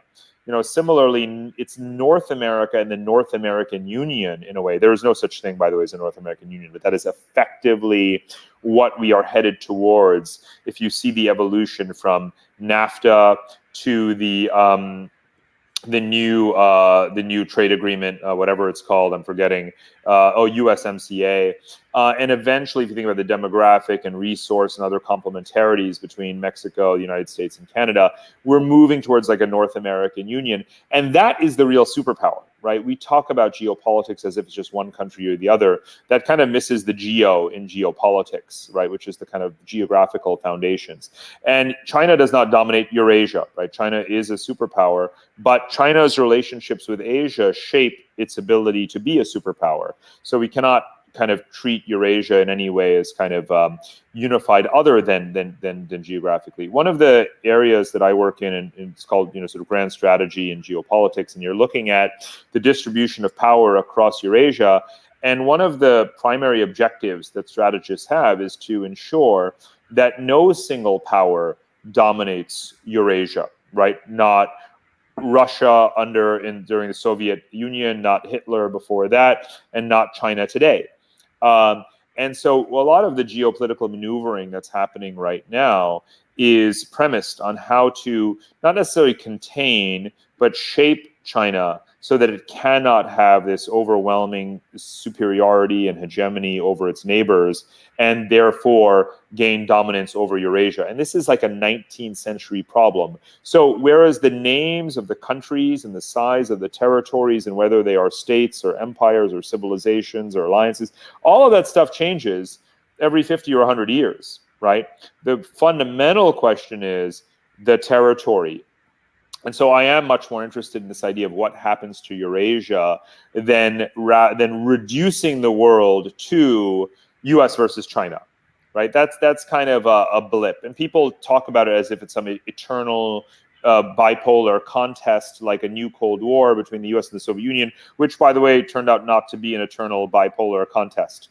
Similarly, it's North America and the North American Union in a way. There is no such thing, by the way, as a North American Union, but that is effectively what we are headed towards. If you see the evolution from NAFTA to the new trade agreement, whatever it's called, I'm forgetting, USMCA. And eventually, if you think about the demographic and resource and other complementarities between Mexico, the United States, and Canada, we're moving towards like a North American Union. And that is the real superpower. right? We talk about geopolitics as if it's just one country or the other. That kind of misses the geo in geopolitics, right? Which is the kind of geographical foundations. And China does not dominate Eurasia, right? China is a superpower, but China's relationships with Asia shape its ability to be a superpower. So we cannot kind of treat Eurasia in any way as kind of unified other than geographically. One of the areas that I work in, and it's called, sort of grand strategy in geopolitics, and you're looking at the distribution of power across Eurasia. And one of the primary objectives that strategists have is to ensure that no single power dominates Eurasia, right? Not Russia during the Soviet Union, not Hitler before that, and not China today. And so a lot of the geopolitical maneuvering that's happening right now is premised on how to not necessarily contain, but shape China so that it cannot have this overwhelming superiority and hegemony over its neighbors, and therefore gain dominance over Eurasia. And this is like a 19th century problem. So whereas the names of the countries and the size of the territories and whether they are states or empires or civilizations or alliances, all of that stuff changes every 50 or 100 years, right? The fundamental question is the territory. And so I am much more interested in this idea of what happens to Eurasia than reducing the world to US versus China, right? That's kind of a blip. And people talk about it as if it's some eternal bipolar contest, like a new Cold War between the US and the Soviet Union, which, by the way, turned out not to be an eternal bipolar contest.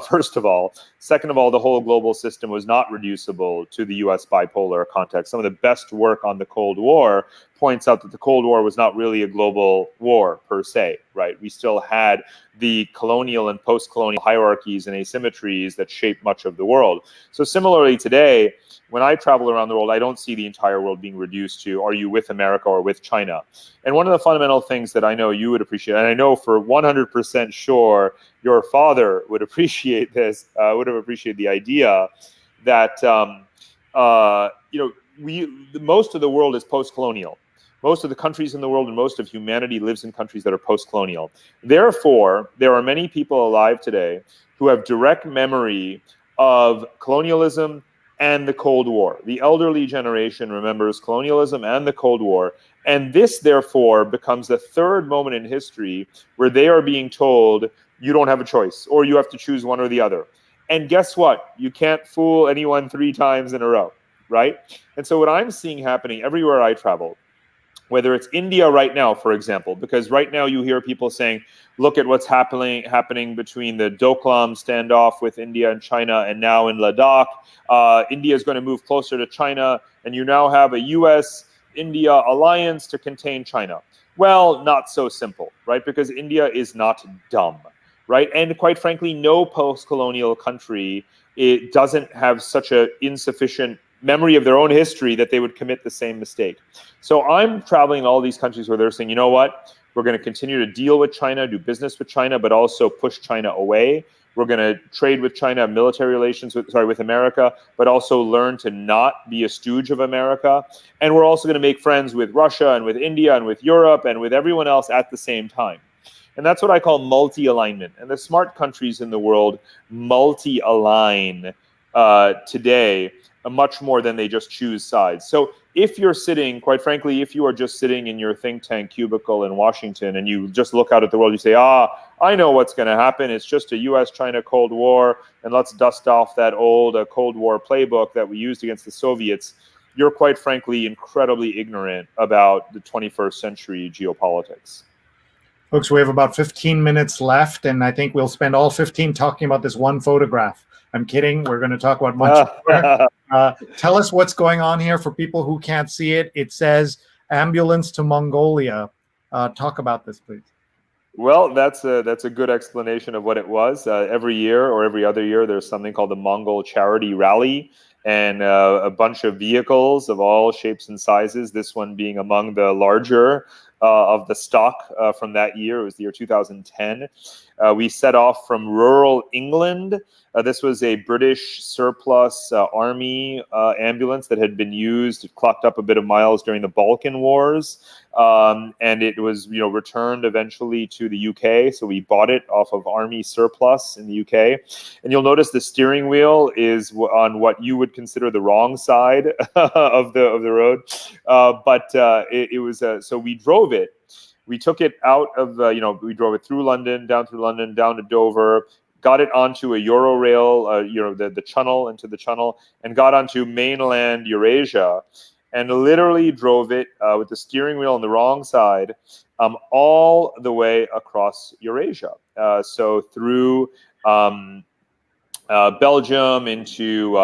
First of all. Second of all, the whole global system was not reducible to the US bipolar context. Some of the best work on the Cold War points out that the Cold War was not really a global war per se, right? We still had the colonial and post-colonial hierarchies and asymmetries that shape much of the world. So similarly today, when I travel around the world, I don't see the entire world being reduced to, are you with America or with China? And one of the fundamental things that I know you would appreciate, and I know for 100% sure your father would appreciate this, would have appreciated the idea that, most of the world is post-colonial. Most of the countries in the world and most of humanity lives in countries that are post-colonial. Therefore, there are many people alive today who have direct memory of colonialism and the Cold War. The elderly generation remembers colonialism and the Cold War. And this, therefore, becomes the third moment in history where they are being told, you don't have a choice, or you have to choose one or the other. And guess what? You can't fool anyone 3 times in a row, right? And so what I'm seeing happening everywhere I travel, whether it's India right now, for example, because right now you hear people saying, look at what's happening between the Doklam standoff with India and China, and now in Ladakh, India is going to move closer to China, and you now have a US-India alliance to contain China. Well, not so simple, right? Because India is not dumb, right? And quite frankly, no post-colonial country, it doesn't have such an insufficient memory of their own history that they would commit the same mistake. So I'm traveling in all these countries where they're saying, you know what, we're going to continue to deal with China, do business with China, but also push China away. We're going to trade with China, military relations with America, but also learn to not be a stooge of America. And we're also going to make friends with Russia and with India and with Europe and with everyone else at the same time. And that's what I call multi-alignment. And the smart countries in the world multi-align today much more than they just choose sides. So if you're sitting, quite frankly, if you are just sitting in your think tank cubicle in Washington and you just look out at the world, you say, I know what's going to happen. It's just a US-China Cold War, and let's dust off that old Cold War playbook that we used against the Soviets. You're quite frankly incredibly ignorant about the 21st century geopolitics. Folks, we have about 15 minutes left, and I think we'll spend all 15 talking about this one photograph. I'm kidding. We're going to talk about much more. Tell us what's going on here for people who can't see it. It says ambulance to Mongolia. Talk about this, please. Well, that's a good explanation of what it was. Every year or every other year, there's something called the Mongol Charity Rally, and a bunch of vehicles of all shapes and sizes, this one being among the larger, of the stock from that year. It was the year 2010. We set off from rural England. This was a British surplus army ambulance that had been used. It clocked up a bit of miles during the Balkan Wars, and it was returned eventually to the UK. So we bought it off of army surplus in the UK. And you'll notice the steering wheel is on what you would consider the wrong side of the road, but it was so we drove it. We took it out of we drove it through London, down to Dover, got it onto a Eurorail, the channel, into the channel, and got onto mainland Eurasia, and literally drove it with the steering wheel on the wrong side all the way across Eurasia. So through Belgium into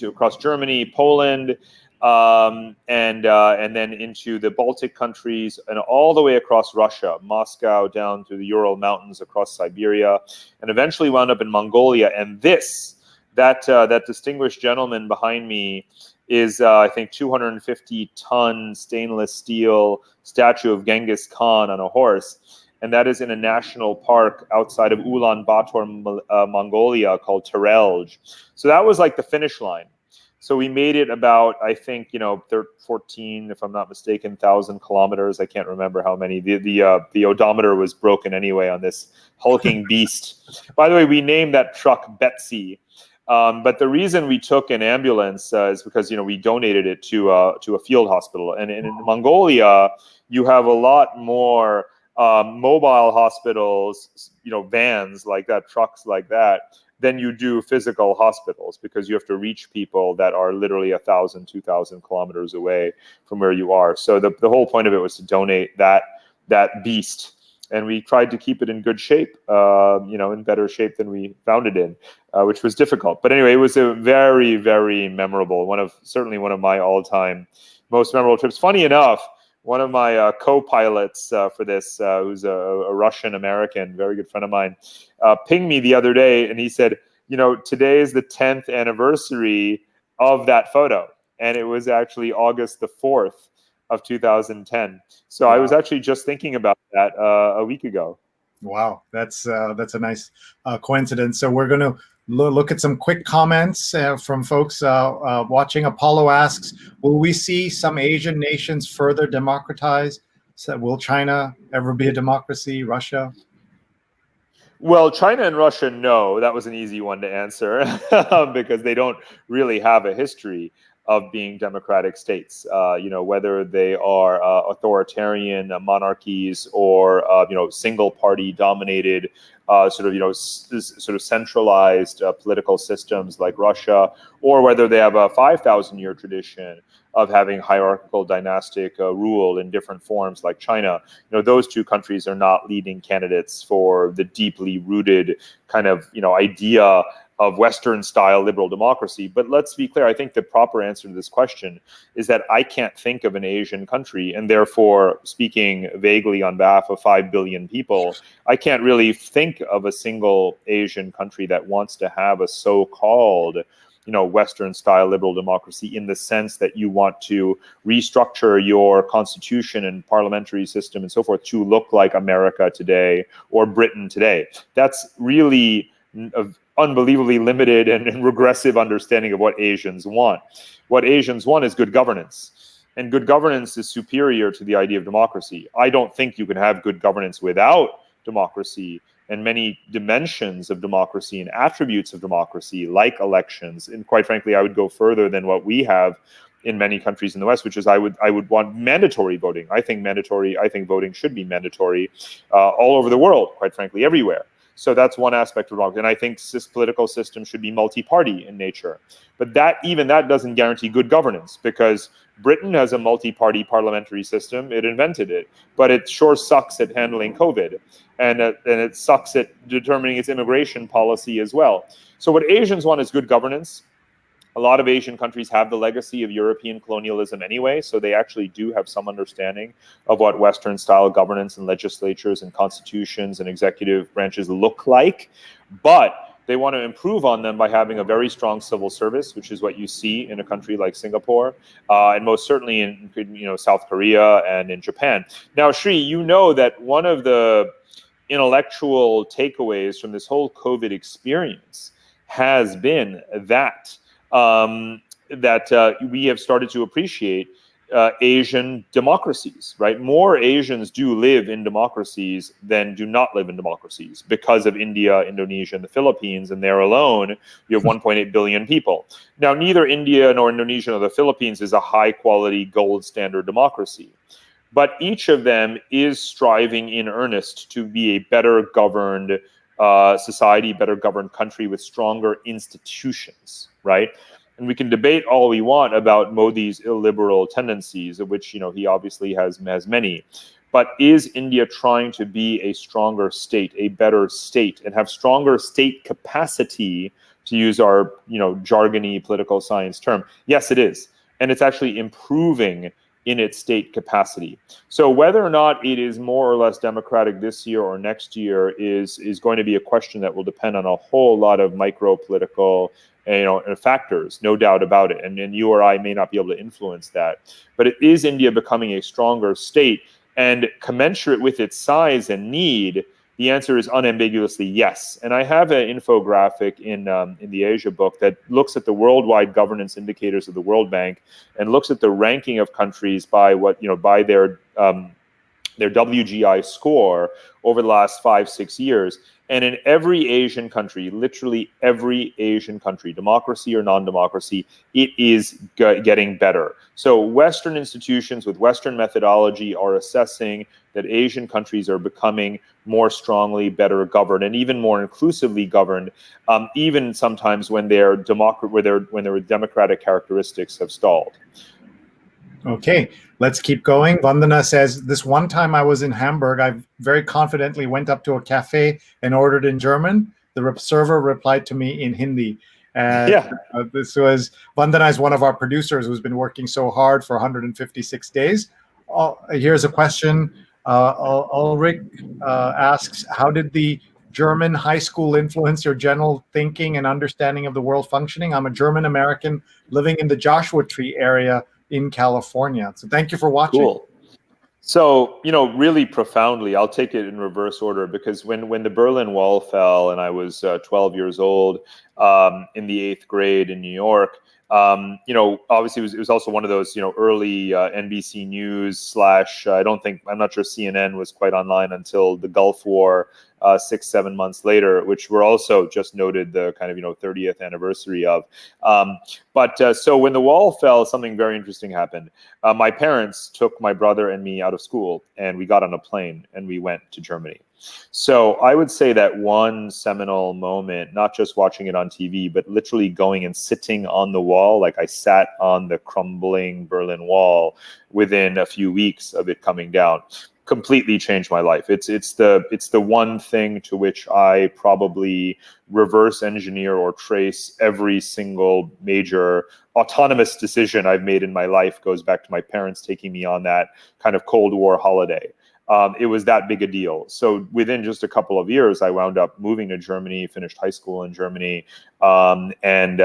across Germany, Poland, and then into the Baltic countries, and all the way across Russia, Moscow, down through the Ural Mountains, across Siberia, and eventually wound up in Mongolia. And that distinguished gentleman behind me is, I think, 250-ton stainless steel statue of Genghis Khan on a horse. And that is in a national park outside of Ulaanbaatar, Mongolia, called Terelj. So that was like the finish line. So we made it about, I think, 14, if I'm not mistaken, 1,000 kilometers. I can't remember how many. The odometer was broken anyway on this hulking beast. By the way, we named that truck Betsy. But the reason we took an ambulance is because we donated it to a field hospital. And in Mongolia, you have a lot more mobile hospitals, vans like that, trucks like that, than you do physical hospitals, because you have to reach people that are literally 1,000, 2,000 kilometers away from where you are. So the whole point of it was to donate that beast. And we tried to keep it in good shape, in better shape than we found it in, which was difficult. But anyway, it was a very, very memorable, certainly one of my all-time most memorable trips. Funny enough, one of my co-pilots for this, who's a Russian-American, very good friend of mine, pinged me the other day, and he said, today is the 10th anniversary of that photo. And it was actually August the 4th of 2010. So wow. I was actually just thinking about that a week ago. Wow, that's a nice coincidence. So we're going to look at some quick comments from folks watching. Apollo asks, will we see some Asian nations further democratize? So will China ever be a democracy? Russia? Well, China and Russia, no. That was an easy one to answer because they don't really have a history of being democratic states, whether they are authoritarian monarchies or single party dominated sort of centralized political systems like Russia, or whether they have a 5,000-year tradition of having hierarchical dynastic rule in different forms like China. Those two countries are not leading candidates for the deeply rooted kind of idea of Western-style liberal democracy. But let's be clear, I think the proper answer to this question is that I can't think of an Asian country, and therefore, speaking vaguely on behalf of 5 billion people, I can't really think of a single Asian country that wants to have a so-called Western-style liberal democracy, in the sense that you want to restructure your constitution and parliamentary system and so forth to look like America today or Britain today. That's really unbelievably limited and regressive understanding of what Asians want. What Asians want is good governance. And good governance is superior to the idea of democracy. I don't think you can have good governance without democracy, and many dimensions of democracy and attributes of democracy, like elections. And quite frankly, I would go further than what we have in many countries in the West, which is I would want mandatory voting. I think voting should be mandatory all over the world, quite frankly, everywhere. So that's one aspect of democracy. And I think political systems should be multi-party in nature. But that doesn't guarantee good governance, because Britain has a multi-party parliamentary system. It invented it, but it sure sucks at handling COVID. And it sucks at determining its immigration policy as well. So what Asians want is good governance. A lot of Asian countries have the legacy of European colonialism anyway, so they actually do have some understanding of what Western-style governance and legislatures and constitutions and executive branches look like. But they want to improve on them by having a very strong civil service, which is what you see in a country like Singapore, and most certainly in South Korea and in Japan. Now, Sree, you know that one of the intellectual takeaways from this whole COVID experience has been that we have started to appreciate Asian democracies, right? More Asians do live in democracies than do not live in democracies because of India, Indonesia, and the Philippines, and there alone, you have 1.8 billion people. Now, neither India nor Indonesia nor the Philippines is a high-quality gold standard democracy, but each of them is striving in earnest to be a better governed society, better governed country with stronger institutions, right? And we can debate all we want about Modi's illiberal tendencies, of which he obviously has many. But is India trying to be a stronger state, a better state, and have stronger state capacity, to use our jargony political science term? Yes, it is, and it's actually improving in its state capacity. So whether or not it is more or less democratic this year or next year is going to be a question that will depend on a whole lot of micro political factors, no doubt about it. And you or I may not be able to influence that. But it is India becoming a stronger state, and commensurate with its size and need, the answer is unambiguously yes. And I have an infographic in the Asia book that looks at the worldwide governance indicators of the World Bank and looks at the ranking of countries by by their WGI score over the last 5-6 years. And in every Asian country, literally every Asian country, democracy or non-democracy, it is getting better. So Western institutions with Western methodology are assessing that Asian countries are becoming more strongly better governed and even more inclusively governed, even sometimes when their democratic characteristics have stalled. Okay, let's keep going. Vandana says, this one time I was in Hamburg, I very confidently went up to a cafe and ordered in German. The server replied to me in Hindi. This was, Vandana is one of our producers who's been working so hard for 156 days. Here's a question. Ulrich asks, how did the German high school influence your general thinking and understanding of the world functioning? I'm a German American living in the Joshua Tree area in California. So thank you for watching. Cool. So, really profoundly, I'll take it in reverse order, because when the Berlin Wall fell and I was 12 years old in the 8th grade in New York, obviously it was also one of those, early NBC News / I'm not sure CNN was quite online until the Gulf War 6-7 months later, which were also just noted the kind of 30th anniversary of. So when the wall fell, something very interesting happened. My parents took my brother and me out of school, and we got on a plane and we went to Germany. So I would say that one seminal moment, not just watching it on TV, but literally going and sitting on the wall, like I sat on the crumbling Berlin Wall within a few weeks of it coming down, completely changed my life. It's the one thing to which I probably reverse engineer or trace every single major autonomous decision I've made in my life goes back to my parents taking me on that kind of Cold War holiday. It was that big a deal. So within just a couple of years, I wound up moving to Germany, finished high school in Germany, and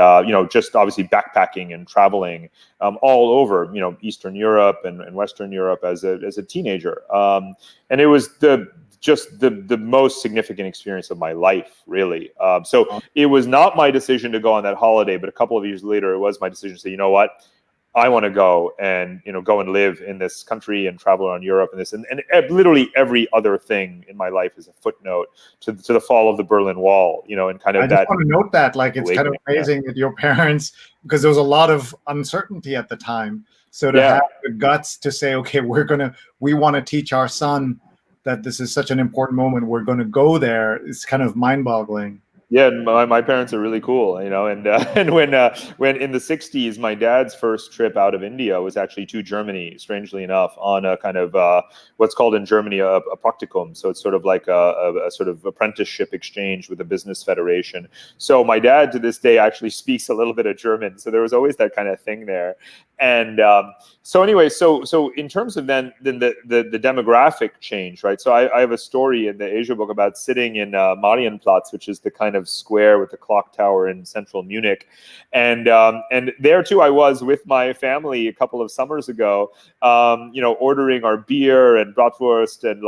just obviously backpacking and traveling all over, Eastern Europe and Western Europe as a teenager. And it was the most significant experience of my life, really. So it was not my decision to go on that holiday, but a couple of years later, it was my decision to say, you know what? I want to go and live in this country and travel around Europe and literally every other thing in my life is a footnote to the fall of the Berlin Wall, and kind of I just want to note that, like, it's kind of amazing that your parents, because there was a lot of uncertainty at the time. So to have the guts to say, okay, we want to teach our son that this is such an important moment, we're going to go there, is kind of mind-boggling. Yeah, my parents are really cool, and when in the 60s, my dad's first trip out of India was actually to Germany, strangely enough, on a kind of what's called in Germany a practicum. So it's sort of like a sort of apprenticeship exchange with a business federation. So my dad to this day actually speaks a little bit of German. So there was always that kind of thing there. And so anyway, so in terms of then the demographic change, right? So I have a story in the Asia book about sitting in Marienplatz, which is the kind of square with the clock tower in central Munich, and there too I was with my family a couple of summers ago, ordering our beer and bratwurst and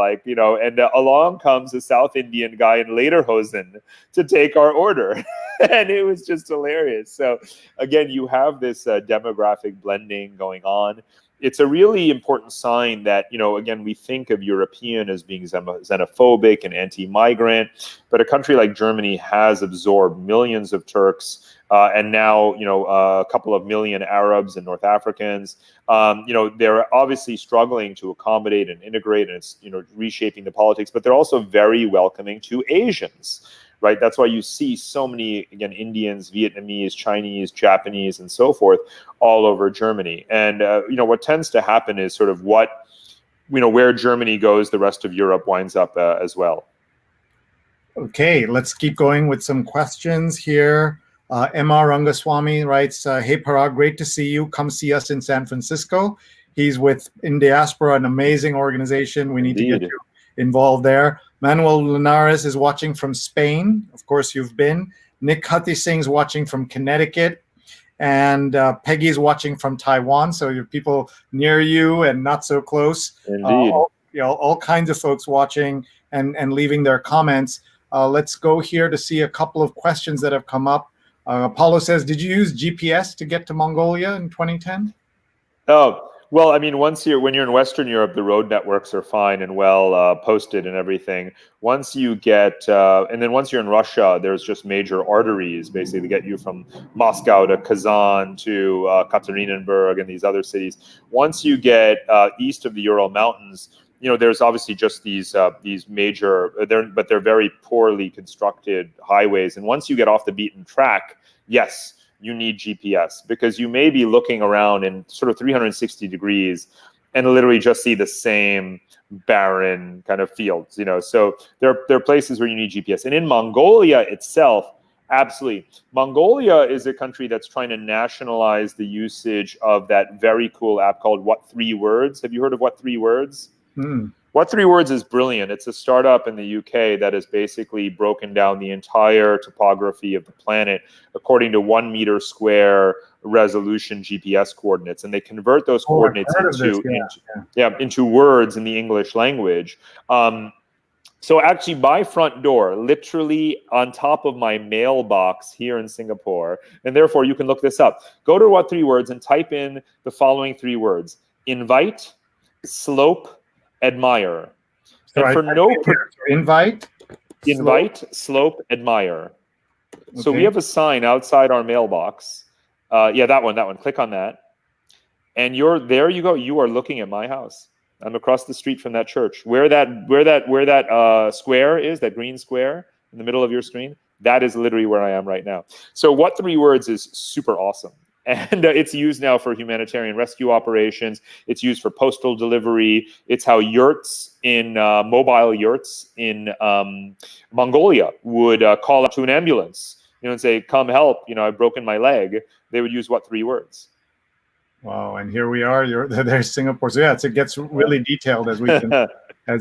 and along comes a South Indian guy in lederhosen to take our order, and it was just hilarious. So again, you have this demographic blending going on. It's a really important sign that, again, we think of European as being xenophobic and anti-migrant, but a country like Germany has absorbed millions of Turks and now, a couple of million Arabs and North Africans. They're obviously struggling to accommodate and integrate, and it's, reshaping the politics, but they're also very welcoming to Asians. Right, that's why you see so many, again, Indians, Vietnamese, Chinese, Japanese, and so forth, all over Germany. And what tends to happen is sort of where Germany goes, the rest of Europe winds up as well. Okay, let's keep going with some questions here. M.R. Rangaswamy writes, "Hey Parag, great to see you. Come see us in San Francisco." He's with In Diaspora, an amazing organization. We need to get you involved there. Manuel Linares is watching from Spain. Of course, you've been. Nick Hutty Singh's watching from Connecticut. And Peggy's watching from Taiwan. So you have people near you and not so close. Indeed. All kinds of folks watching and leaving their comments. Let's go here to see a couple of questions that have come up. Paulo says, did you use GPS to get to Mongolia in 2010? Oh, well, I mean, when you're in Western Europe, the road networks are fine and well posted and everything. Once you get, and then once you're in Russia, there's just major arteries basically to get you from Moscow to Kazan to Ekaterinburg and these other cities. Once you get east of the Ural Mountains, there's obviously just these major, but they're very poorly constructed highways. And once you get off the beaten track, yes, you need GPS, because you may be looking around in sort of 360 degrees and literally just see the same barren kind of fields, So there are places where you need GPS. And in Mongolia itself, absolutely. Mongolia is a country that's trying to nationalize the usage of that very cool app called What 3 Words. Have you heard of What 3 Words? What 3 Words is brilliant. It's a startup in the UK that has basically broken down the entire topography of the planet according to 1 meter square resolution GPS coordinates, and they convert those coordinates into words in the English language. So actually, my front door, literally on top of my mailbox here in Singapore, and therefore you can look this up. Go to What 3 Words and type in the following 3 words: invite, slope, admire. So and for no invite, slope, admire. Okay. So we have a sign outside our mailbox. That one. Click on that, and there you go. You are looking at my house. I'm across the street from that church. Where that square is, that green square in the middle of your screen, that is literally where I am right now. So What 3 Words is super awesome. And it's used now for humanitarian rescue operations. It's used for postal delivery. It's how mobile yurts in Mongolia would call up to an ambulance, and say, "Come help! I've broken my leg." They would use What 3 Words. Wow! And here we are. There's Singapore. So it gets really detailed as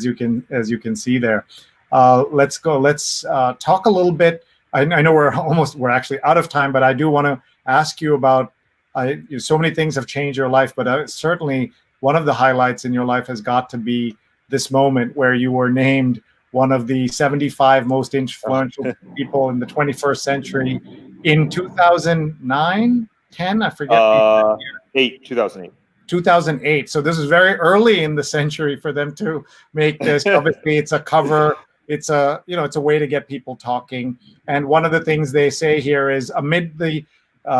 you can see there. Let's go. Let's talk a little bit. I know we're actually out of time, but I do want to ask you about. So many things have changed your life, but certainly one of the highlights in your life has got to be this moment where you were named one of the 75 most influential people in the 21st century in 2009, 10, I forget. 2008. 2008. So this is very early in the century for them to make this. Obviously, it's a cover. It's a way to get people talking. And one of the things they say here is, amid the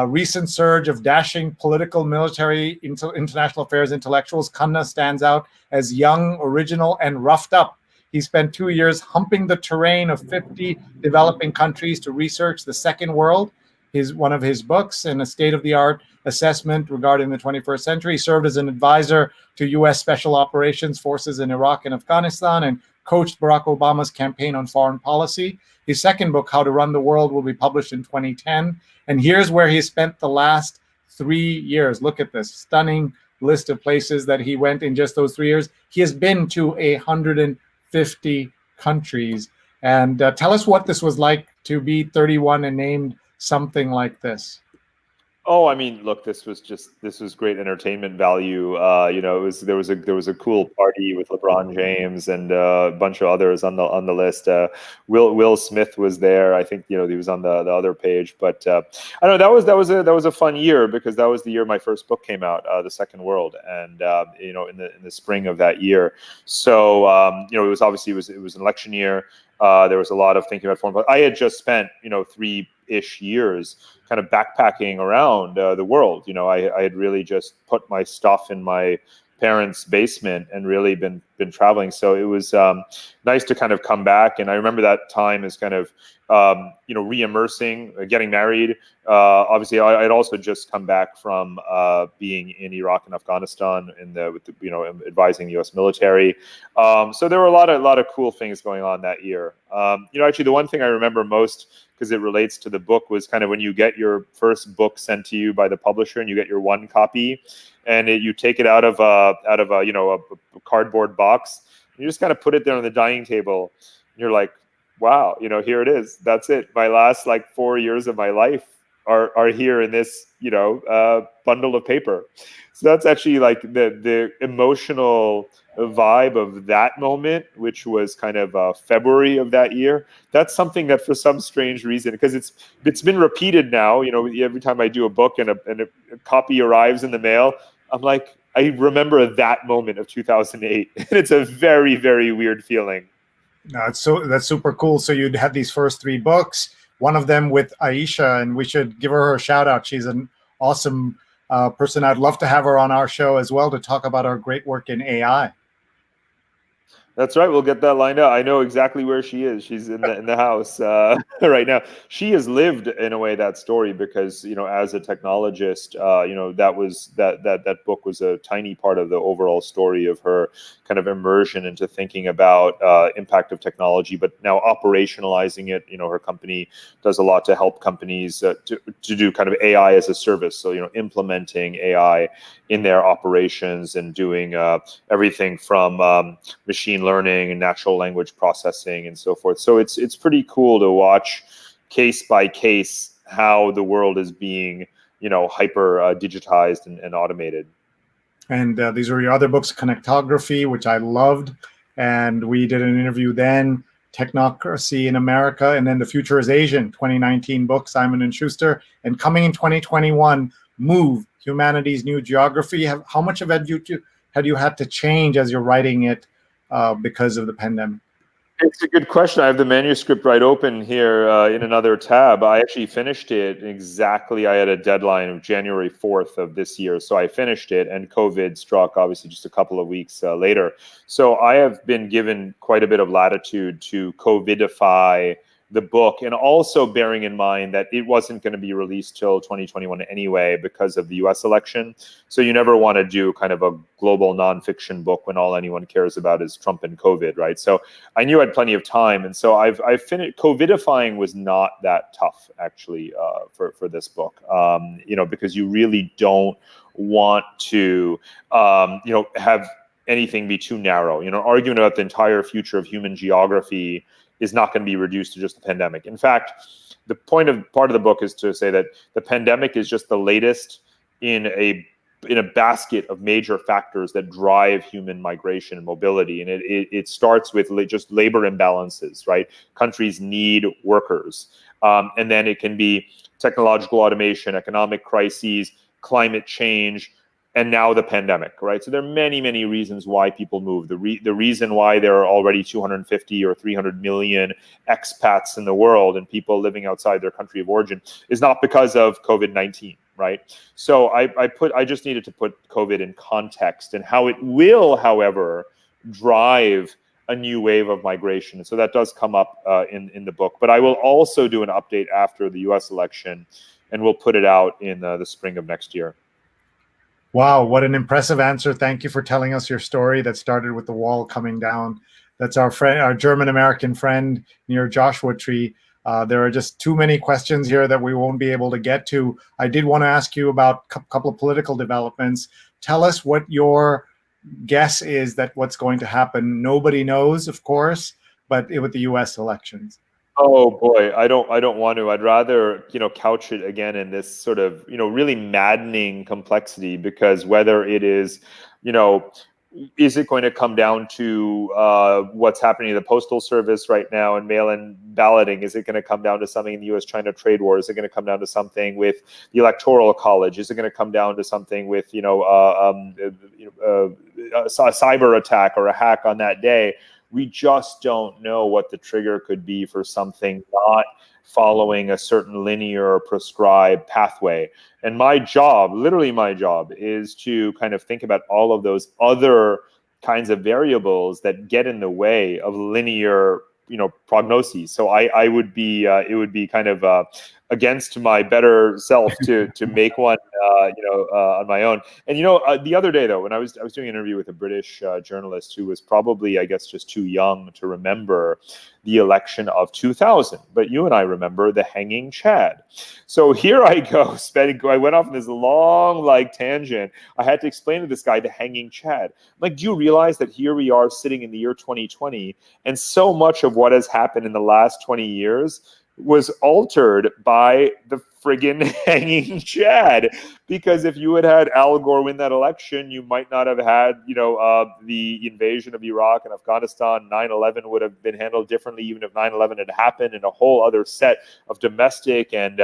recent surge of dashing political, military, international affairs intellectuals, Khanna stands out as young, original, and roughed up. He spent 2 years humping the terrain of 50 developing countries to research the Second World. One of his books, and a state-of-the-art assessment regarding the 21st century. He served as an advisor to U.S. Special Operations Forces in Iraq and Afghanistan, and coached Barack Obama's campaign on foreign policy. His second book, How to Run the World, will be published in 2010. And here's where he spent the last 3 years. Look at this stunning list of places that he went in just those 3 years. He has been to 150 countries. And tell us what this was like to be 31 and named something like this. Oh, I mean, look, this was great entertainment value. There was a cool party with LeBron James and a bunch of others on the list. Will Smith was there. I think he was on the other page. But I don't know. That was a fun year because that was the year my first book came out, The Second World, and in the spring of that year. So it was an election year. There was a lot of thinking about foreign policy. I had just spent 3-ish years kind of backpacking around the world. I had really just put my stuff in my parents' basement and really been traveling. So it was nice to kind of come back. And I remember that time as kind of re-immersing, getting married. Obviously, I'd also just come back from being in Iraq and Afghanistan advising the U.S. military. So there were a lot of cool things going on that year. Actually, the one thing I remember most, because it relates to the book, was kind of when you get your first book sent to you by the publisher and you get your one copy, and you take it out of a cardboard box. You just kind of put it there on the dining table. And you're like, wow, here it is. That's it. My last 4 years of my life are here in this bundle of paper. So that's actually the emotional vibe of that moment, which was kind of February of that year. That's something that for some strange reason, because it's been repeated now, every time I do a book and a copy arrives in the mail, I'm like, I remember that moment of 2008. And it's a very, very weird feeling. That's super cool. So you'd had these first 3 books, one of them with Aisha, and we should give her a shout out. She's an awesome person. I'd love to have her on our show as well to talk about our great work in AI. That's right. We'll get that lined up. I know exactly where she is. She's in the house right now. She has lived in a way that story because as a technologist, that book was a tiny part of the overall story of her kind of immersion into thinking about impact of technology, but now operationalizing it. Her company does a lot to help companies to do kind of AI as a service. So implementing AI in their operations and doing everything from machine learning and natural language processing and so forth. So it's pretty cool to watch case by case how the world is being hyper digitized and automated. And these are your other books, Connectography, which I loved, and we did an interview then. Technocracy in America, and then The Future is Asian, 2019 book, Simon & Schuster, and coming in 2021, Move, Humanity's New Geography. How much of it had you had to change as you're writing it because of the pandemic? It's a good question. I have the manuscript right open here in another tab. I actually finished it exactly. I had a deadline of January 4th of this year. So I finished it and COVID struck obviously just a couple of weeks later. So I have been given quite a bit of latitude to COVIDify the book, and also bearing in mind that it wasn't going to be released till 2021 anyway because of the US election. So you never want to do kind of a global nonfiction book when all anyone cares about is Trump and COVID, right? So I knew I had plenty of time, and so I've finished. COVIDifying was not that tough actually for this book, because you really don't want to have anything be too narrow. Arguing about the entire future of human geography is not going to be reduced to just the pandemic. In fact, the part of the book is to say that the pandemic is just the latest in a basket of major factors that drive human migration and mobility. And it starts with just labor imbalances, right? Countries need workers. And then it can be technological automation, economic crises, climate change, and now the pandemic, right? So there are many, many reasons why people move. The reason why there are already 250 or 300 million expats in the world and people living outside their country of origin is not because of COVID-19, right? So I just needed to put COVID in context and how it will, however, drive a new wave of migration. So that does come up in the book. But I will also do an update after the US election, and we'll put it out in the spring of next year. Wow, what an impressive answer. Thank you for telling us your story that started with the wall coming down. That's our friend, our German-American friend near Joshua Tree. There are just too many questions here that we won't be able to get to. I did want to ask you about a couple of political developments. Tell us what your guess is that what's going to happen. Nobody knows, of course, but with the U.S. elections. Oh boy, I don't want to. I'd rather, couch it again in this sort of, really maddening complexity, because whether it is, is it going to come down to what's happening in the Postal Service right now and mail-in balloting? Is it going to come down to something in the U.S.-China trade war? Is it going to come down to something with the Electoral College? Is it going to come down to something with, a cyber attack or a hack on that day? We just don't know what the trigger could be for something not following a certain linear or prescribed pathway. And my job, literally my job, is to kind of think about all of those other kinds of variables that get in the way of linear, prognoses. So I would be, it would be kind of against my better self to make one, on my own. And the other day though, when I was doing an interview with a British journalist who was probably, I guess, just too young to remember the election of 2000, but you and I remember the hanging Chad. So here I go, I went off on this long tangent. I had to explain to this guy the hanging Chad. I'm like, do you realize that here we are sitting in the year 2020, and so much of what has happened in the last 20 years was altered by the friggin' hanging Chad? Because if you had had Al Gore win that election, you might not have had, the invasion of Iraq and Afghanistan. 9/11 would have been handled differently, even if 9/11 had happened, and a whole other set of domestic and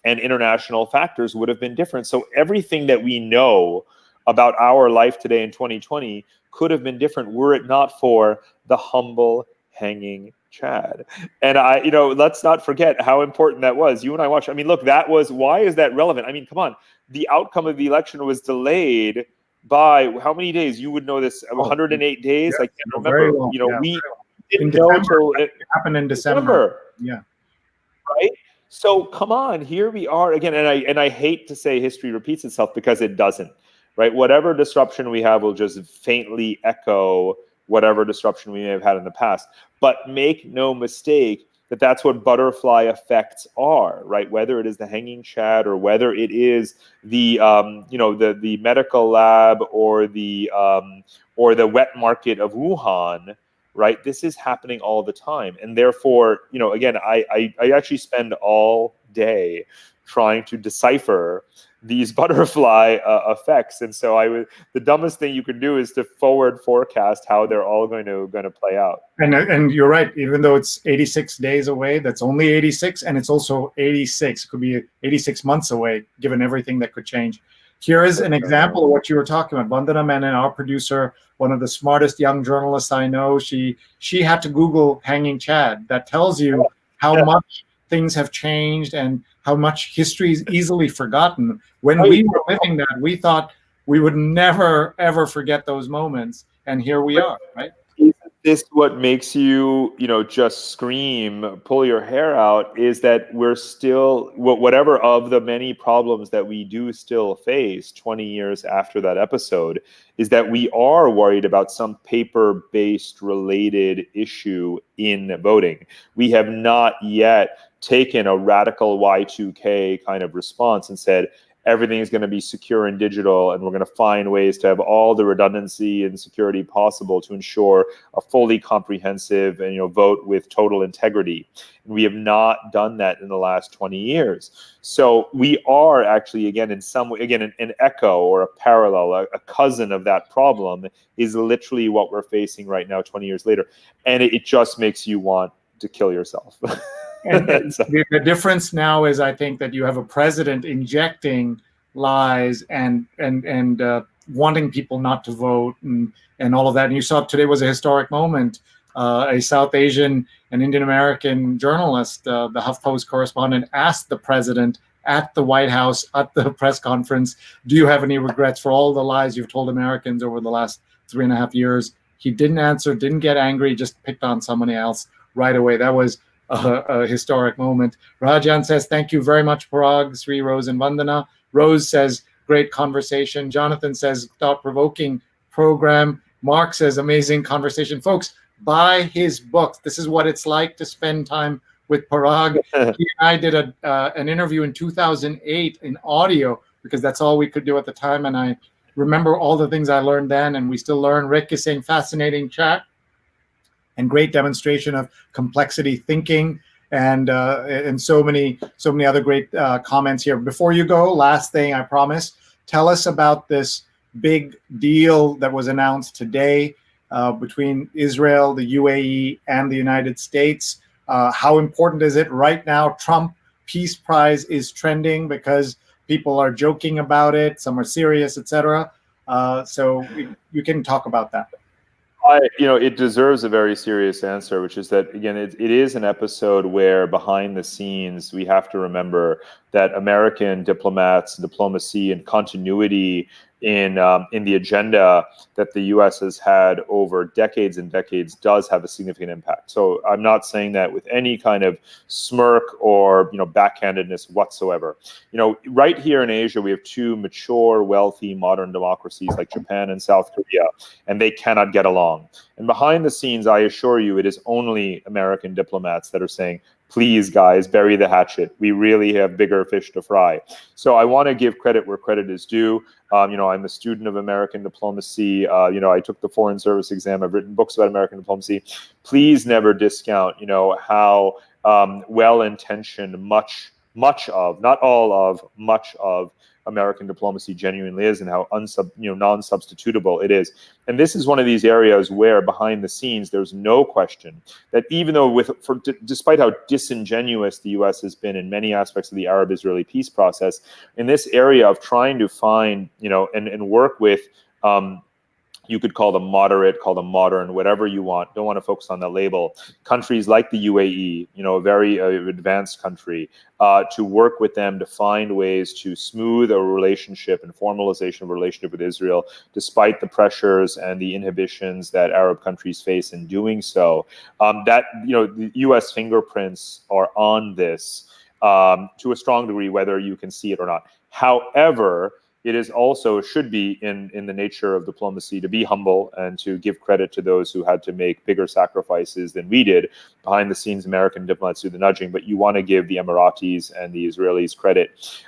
international factors would have been different. So everything that we know about our life today in 2020 could have been different were it not for the humble hanging Chad. And let's not forget how important that was. You and I watched. I mean, look, why is that relevant? I mean, come on. The outcome of the election was delayed by how many days? You would know this. 108 days. Yeah, I can't remember. Long, we didn't know until it happened in December. Yeah. Right. So come on, here we are again. And I hate to say history repeats itself, because it doesn't. Right. Whatever disruption we have will just faintly echo whatever disruption we may have had in the past. But make no mistake that that's what butterfly effects are, right? Whether it is the hanging Chad, or whether it is the the medical lab, or the wet market of Wuhan, right? This is happening all the time, and therefore, again, I actually spend all day trying to decipher these butterfly effects. And so the dumbest thing you can do is to forward forecast how they're all going to play out. And you're right, even though it's 86 days away, that's only 86, and it's also 86. It could be 86 months away, given everything that could change. Here is an example of what you were talking about. Vandana Menon, our producer, one of the smartest young journalists I know, she had to Google hanging Chad. That tells you how much things have changed and how much history is easily forgotten. When we were living that, we thought we would never, ever forget those moments. And here we are, right? Isn't this what makes you, just scream, pull your hair out, is that we're still, whatever of the many problems that we do still face 20 years after that episode, is that we are worried about some paper-based related issue in voting. We have not yet taken a radical Y2K kind of response and said, everything is going to be secure and digital, and we're going to find ways to have all the redundancy and security possible to ensure a fully comprehensive and vote with total integrity. And we have not done that in the last 20 years. So we are actually, again, in some way, again, an echo or a parallel, a cousin of that problem is literally what we're facing right now 20 years later. And it just makes you want to kill yourself. And the difference now is, I think, that you have a president injecting lies and wanting people not to vote and all of that. And you saw today was a historic moment. A South Asian and Indian American journalist, the HuffPost correspondent, asked the president at the White House at the press conference, "Do you have any regrets for all the lies you've told Americans over the last 3.5 years?" He didn't answer, didn't get angry, just picked on somebody else right away. That was a historic moment. Rajan says, thank you very much, Parag, Sree, Rose, and Vandana. Rose says, great conversation. Jonathan says, thought-provoking program. Mark says, amazing conversation. Folks, buy his book. This is what it's like to spend time with Parag. He and I did an interview in 2008 in audio because that's all we could do at the time. And I remember all the things I learned then, and we still learn. Rick is saying fascinating chat and great demonstration of complexity thinking, and so many other great comments here. Before you go, last thing I promise, tell us about this big deal that was announced today between Israel, the UAE, and the United States. How important is it right now? Trump Peace Prize is trending because people are joking about it. Some are serious, etc. So you can talk about that. It deserves a very serious answer, which is that, again, it is an episode where behind the scenes we have to remember that American diplomats, diplomacy, and continuity in the agenda that the U.S. has had over decades and decades does have a significant impact. So I'm not saying that with any kind of smirk or backhandedness whatsoever. Right here in Asia, we have two mature, wealthy, modern democracies like Japan and South Korea, and they cannot get along. And behind the scenes, I assure you, it is only American diplomats that are saying, please, guys, bury the hatchet. We really have bigger fish to fry. So I want to give credit where credit is due. I'm a student of American diplomacy. I took the Foreign Service exam. I've written books about American diplomacy. Please never discount, how well-intentioned much of, not all of, much of American diplomacy genuinely is, and how non-substitutable it is. And this is one of these areas where behind the scenes, there's no question that even though despite how disingenuous the US has been in many aspects of the Arab-Israeli peace process, in this area of trying to find, and work with, you could call them moderate, call them modern, whatever you want. Don't want to focus on the label. Countries like the UAE, a very advanced country, to work with them to find ways to smooth a relationship and formalization of a relationship with Israel, despite the pressures and the inhibitions that Arab countries face in doing so. The U.S. fingerprints are on this to a strong degree, whether you can see it or not. However, it is also should be in the nature of diplomacy to be humble and to give credit to those who had to make bigger sacrifices than we did. Behind the scenes, American diplomats do the nudging, but you want to give the Emiratis and the Israelis credit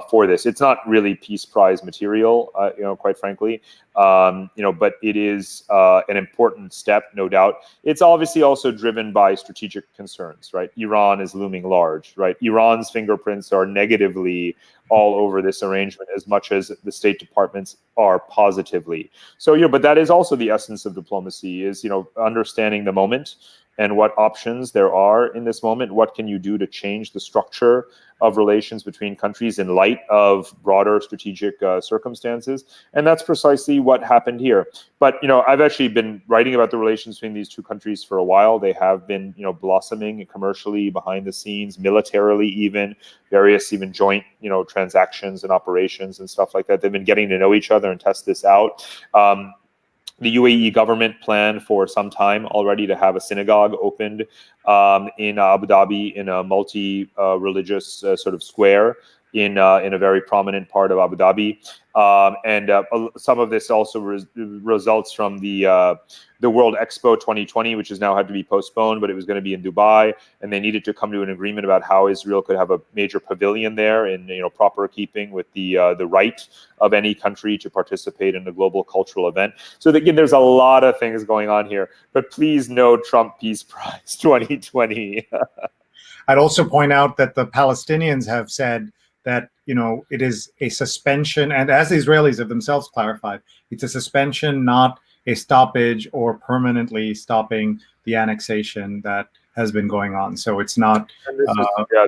for this. It's not really Peace Prize material, quite frankly, but it is an important step, no doubt. It's obviously also driven by strategic concerns, right? Iran is looming large, right? Iran's fingerprints are negatively all over this arrangement as much as the State Departments are positively. So, but that is also the essence of diplomacy is, understanding the moment and what options there are in this moment. What can you do to change the structure of relations between countries in light of broader strategic circumstances? And that's precisely what happened here. But, I've actually been writing about the relations between these two countries for a while. They have been, blossoming commercially, behind the scenes, militarily even, various even joint, transactions and operations and stuff like that. They've been getting to know each other and test this out. The UAE government planned for some time already to have a synagogue opened in Abu Dhabi in a multi-religious sort of square in a very prominent part of Abu Dhabi. And some of this also results from the World Expo 2020, which has now had to be postponed, but it was going to be in Dubai, and they needed to come to an agreement about how Israel could have a major pavilion there in proper keeping with the right of any country to participate in a global cultural event. So again, there's a lot of things going on here, but please no Trump Peace Prize 2020. I'd also point out that the Palestinians have said that it is a suspension, and as the Israelis have themselves clarified, it's a suspension, not a stoppage or permanently stopping the annexation that has been going on. So it's not.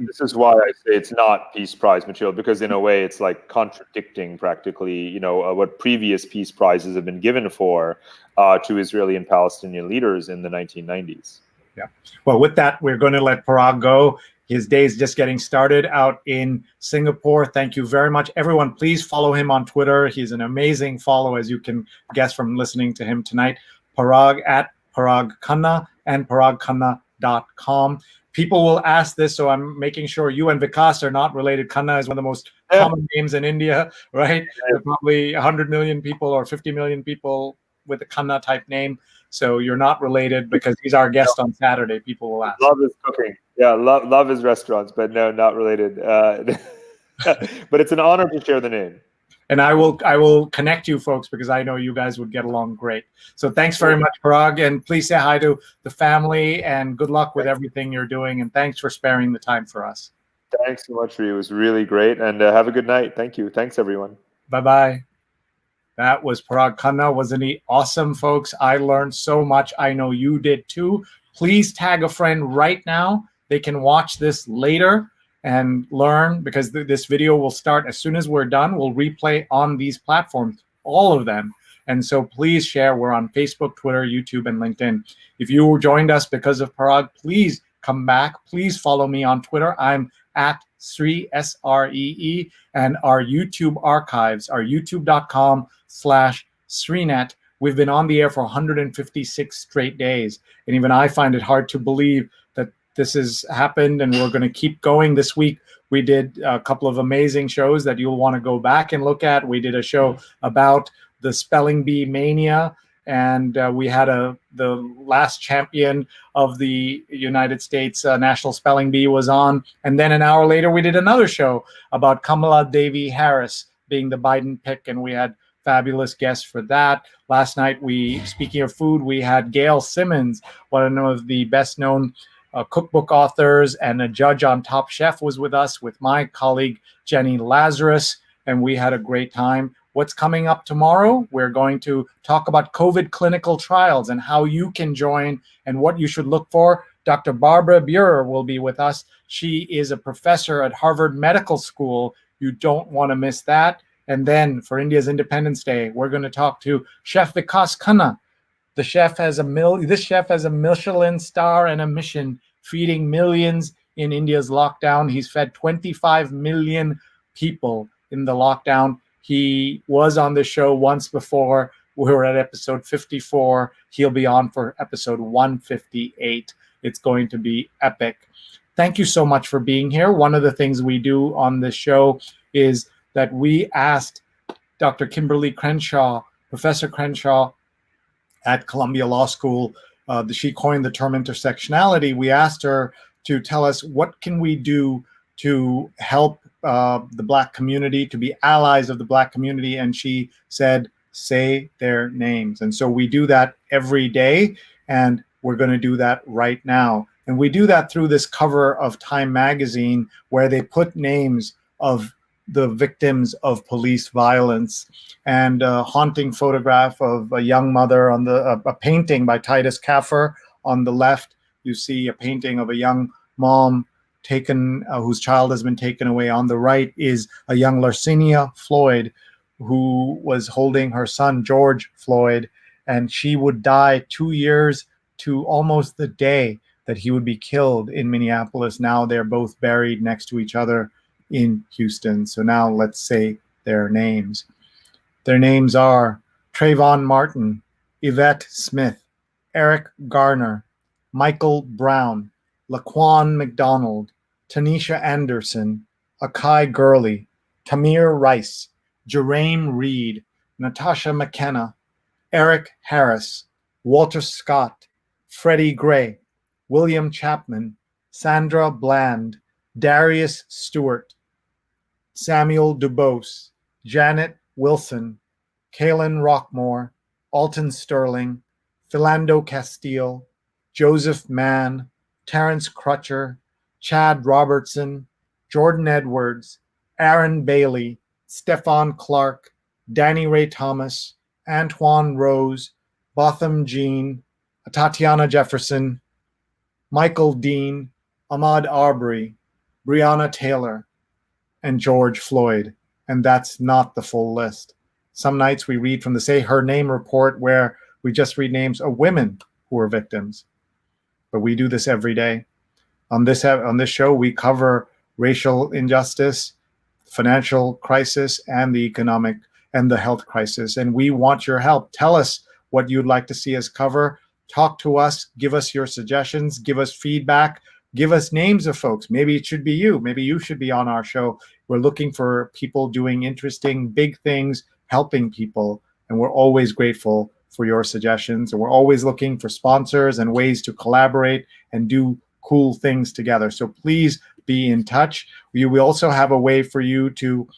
This is why I say it's not Peace Prize material, because in a way it's like contradicting practically, what previous Peace Prizes have been given for to Israeli and Palestinian leaders in the 1990s. Yeah. Well, with that, we're going to let Parag go. His day is just getting started out in Singapore. Thank you very much. Everyone, please follow him on Twitter. He's an amazing follow, as you can guess from listening to him tonight. Parag at Parag Khanna and paragkhanna.com. People will ask this, so I'm making sure you and Vikas are not related. Khanna is one of the most common names in India, right? There are probably 100 million people or 50 million people with a Khanna type name. So you're not related, because he's our guest on Saturday. People will ask. Love his cooking. Yeah, love is restaurants, but no, not related. But it's an honor to share the name. And I will connect you folks because I know you guys would get along great. So thanks very much, Parag, and please say hi to the family and good luck with everything you're doing. And thanks for sparing the time for us. Thanks so much, Sree. It was really great, and have a good night. Thank you. Thanks, everyone. Bye-bye. That was Parag Khanna. Wasn't he awesome, folks? I learned so much. I know you did too. Please tag a friend right now. They can watch this later and learn, because this video will start as soon as we're done. We'll replay on these platforms, all of them. And so please share. We're on Facebook, Twitter, YouTube, and LinkedIn. If you joined us because of Parag, please come back. Please follow me on Twitter. I'm at Sree, S-R-E-E, and our YouTube archives are youtube.com/Sreenet. We've been on the air for 156 straight days. And even I find it hard to believe that this has happened, and we're going to keep going. This week, we did a couple of amazing shows that you'll want to go back and look at. We did a show about the spelling bee mania, and we had the last champion of the United States National Spelling Bee was on. And then an hour later, we did another show about Kamala Devi Harris being the Biden pick, and we had fabulous guests for that. Last night, speaking of food, we had Gail Simmons, one of the best-known cookbook authors, and a judge on Top Chef was with us, with my colleague Jenny Lazarus, and we had a great time. What's coming up tomorrow? We're going to talk about COVID clinical trials and how you can join and what you should look for. Dr. Barbara Buer will be with us. She is a professor at Harvard Medical School. You don't want to miss that. And then for India's Independence Day, we're going to talk to Chef Vikas Khanna. This chef has a Michelin star and a mission, feeding millions in India's lockdown. He's fed 25 million people in the lockdown. He was on the show once before. We were at episode 54. He'll be on for episode 158. It's going to be epic. Thank you so much for being here. One of the things we do on this show is that we asked Dr. Kimberly Crenshaw, Professor Crenshaw at Columbia Law School, she coined the term intersectionality. We asked her to tell us what can we do to help the Black community, to be allies of the Black community, and she said, say their names. And so we do that every day, and we're going to do that right now. And we do that through this cover of Time magazine, where they put names of the victims of police violence, and a haunting photograph of a young mother on a painting by Titus Kaffer. On the left, you see a painting of a young mom taken, whose child has been taken away. On the right is a young Larcinia Floyd, who was holding her son, George Floyd, and she would die 2 years to almost the day that he would be killed in Minneapolis. Now they're both buried next to each other in Houston. So now let's say their names. Their names are Trayvon Martin, Yvette Smith, Eric Garner, Michael Brown, Laquan McDonald, Tanisha Anderson, Akai Gurley, Tamir Rice, Jerame Reed, Natasha McKenna, Eric Harris, Walter Scott, Freddie Gray, William Chapman, Sandra Bland, Darius Stewart, Samuel Dubose, Janet Wilson, Kaylin Rockmore, Alton Sterling, Philando Castile, Joseph Mann, Terrence Crutcher, Chad Robertson, Jordan Edwards, Aaron Bailey, Stefan Clark, Danny Ray Thomas, Antoine Rose, Botham Jean, Tatiana Jefferson, Michael Dean, Ahmaud Arbery, Breonna Taylor, and George Floyd. And that's not the full list. Some nights we read from the Say Her Name report, where we just read names of women who were victims. But we do this every day. On this show, we cover racial injustice, financial crisis, and the economic and the health crisis. And we want your help. Tell us what you'd like to see us cover. Talk to us. Give us your suggestions. Give us feedback. Give us names of folks. Maybe it should be you. Maybe you should be on our show. We're looking for people doing interesting, big things, helping people. And we're always grateful for your suggestions. And we're always looking for sponsors and ways to collaborate and do cool things together. So please be in touch. We also have a way for you to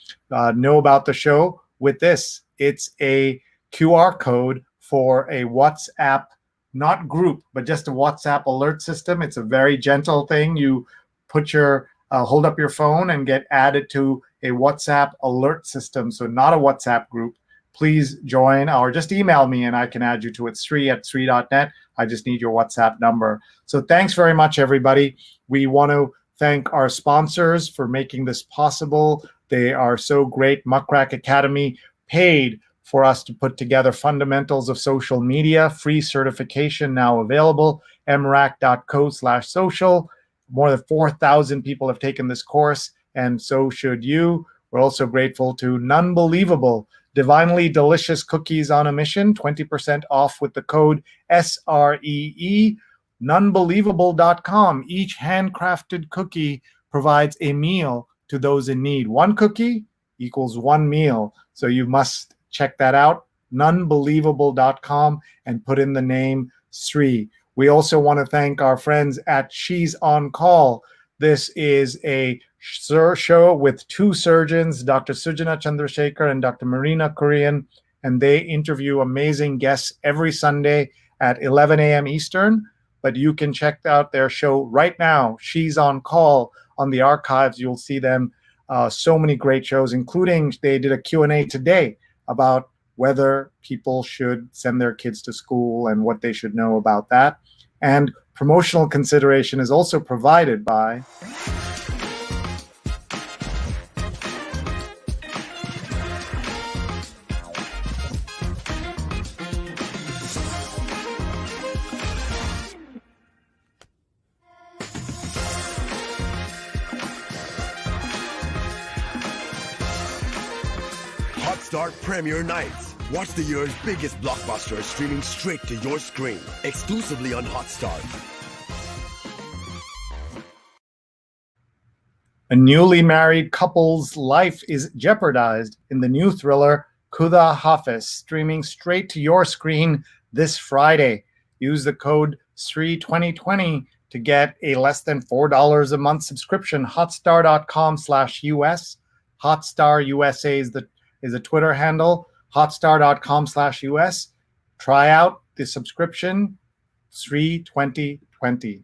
know about the show with this. It's a QR code for a WhatsApp, not group, but just a WhatsApp alert system. It's a very gentle thing. You put your hold up your phone and get added to a WhatsApp alert system. So not a WhatsApp group. Please join, or just email me and I can add you to it, Sree@Sree.net. I just need your WhatsApp number. So thanks very much, everybody. We want to thank our sponsors for making this possible. They are so great. Muckrack Academy paid for us to put together fundamentals of social media, free certification now available, mrac.co/social. More than 4,000 people have taken this course, and so should you. We're also grateful to Nunbelievable, divinely delicious cookies on a mission, 20% off with the code SREE. Nunbelievable.com. Each handcrafted cookie provides a meal to those in need. One cookie equals one meal. So you must check that out, nunbelievable.com, and put in the name Sree. We also want to thank our friends at She's on Call. This is a show with two surgeons, Dr. Sujana Chandrasekhar and Dr. Marina Korean, and they interview amazing guests every Sunday at 11 a.m. Eastern. But you can check out their show right now, She's on Call, on the archives. You'll see them. So many great shows, including they did a Q&A today about whether people should send their kids to school and what they should know about that. And promotional consideration is also provided by Start Premier Nights. Watch the year's biggest blockbuster streaming straight to your screen, exclusively on Hotstar. A newly married couple's life is jeopardized in the new thriller Khuda Hafiz, streaming straight to your screen this Friday. Use the code SREE2020 to get a less than $4 a month subscription. Hotstar.com/US. Hotstar USA is a Twitter handle, hotstar.com/US. Try out the subscription, SREE2020.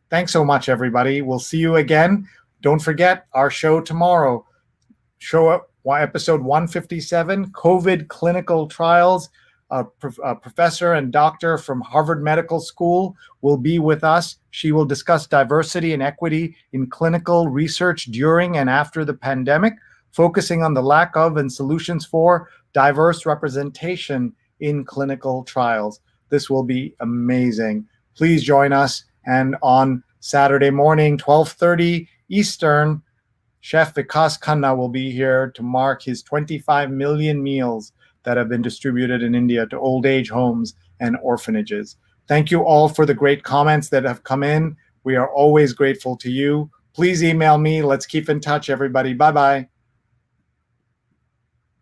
Thanks so much, everybody. We'll see you again. Don't forget our show tomorrow. Episode 157, COVID Clinical Trials. A professor and doctor from Harvard Medical School will be with us. She will discuss diversity and equity in clinical research during and after the pandemic, focusing on the lack of and solutions for diverse representation in clinical trials. This will be amazing. Please join us. And on Saturday morning, 12:30 Eastern, Chef Parag Khanna will be here to mark his 25 million meals that have been distributed in India to old age homes and orphanages. Thank you all for the great comments that have come in. We are always grateful to you. Please email me. Let's keep in touch, everybody. Bye-bye.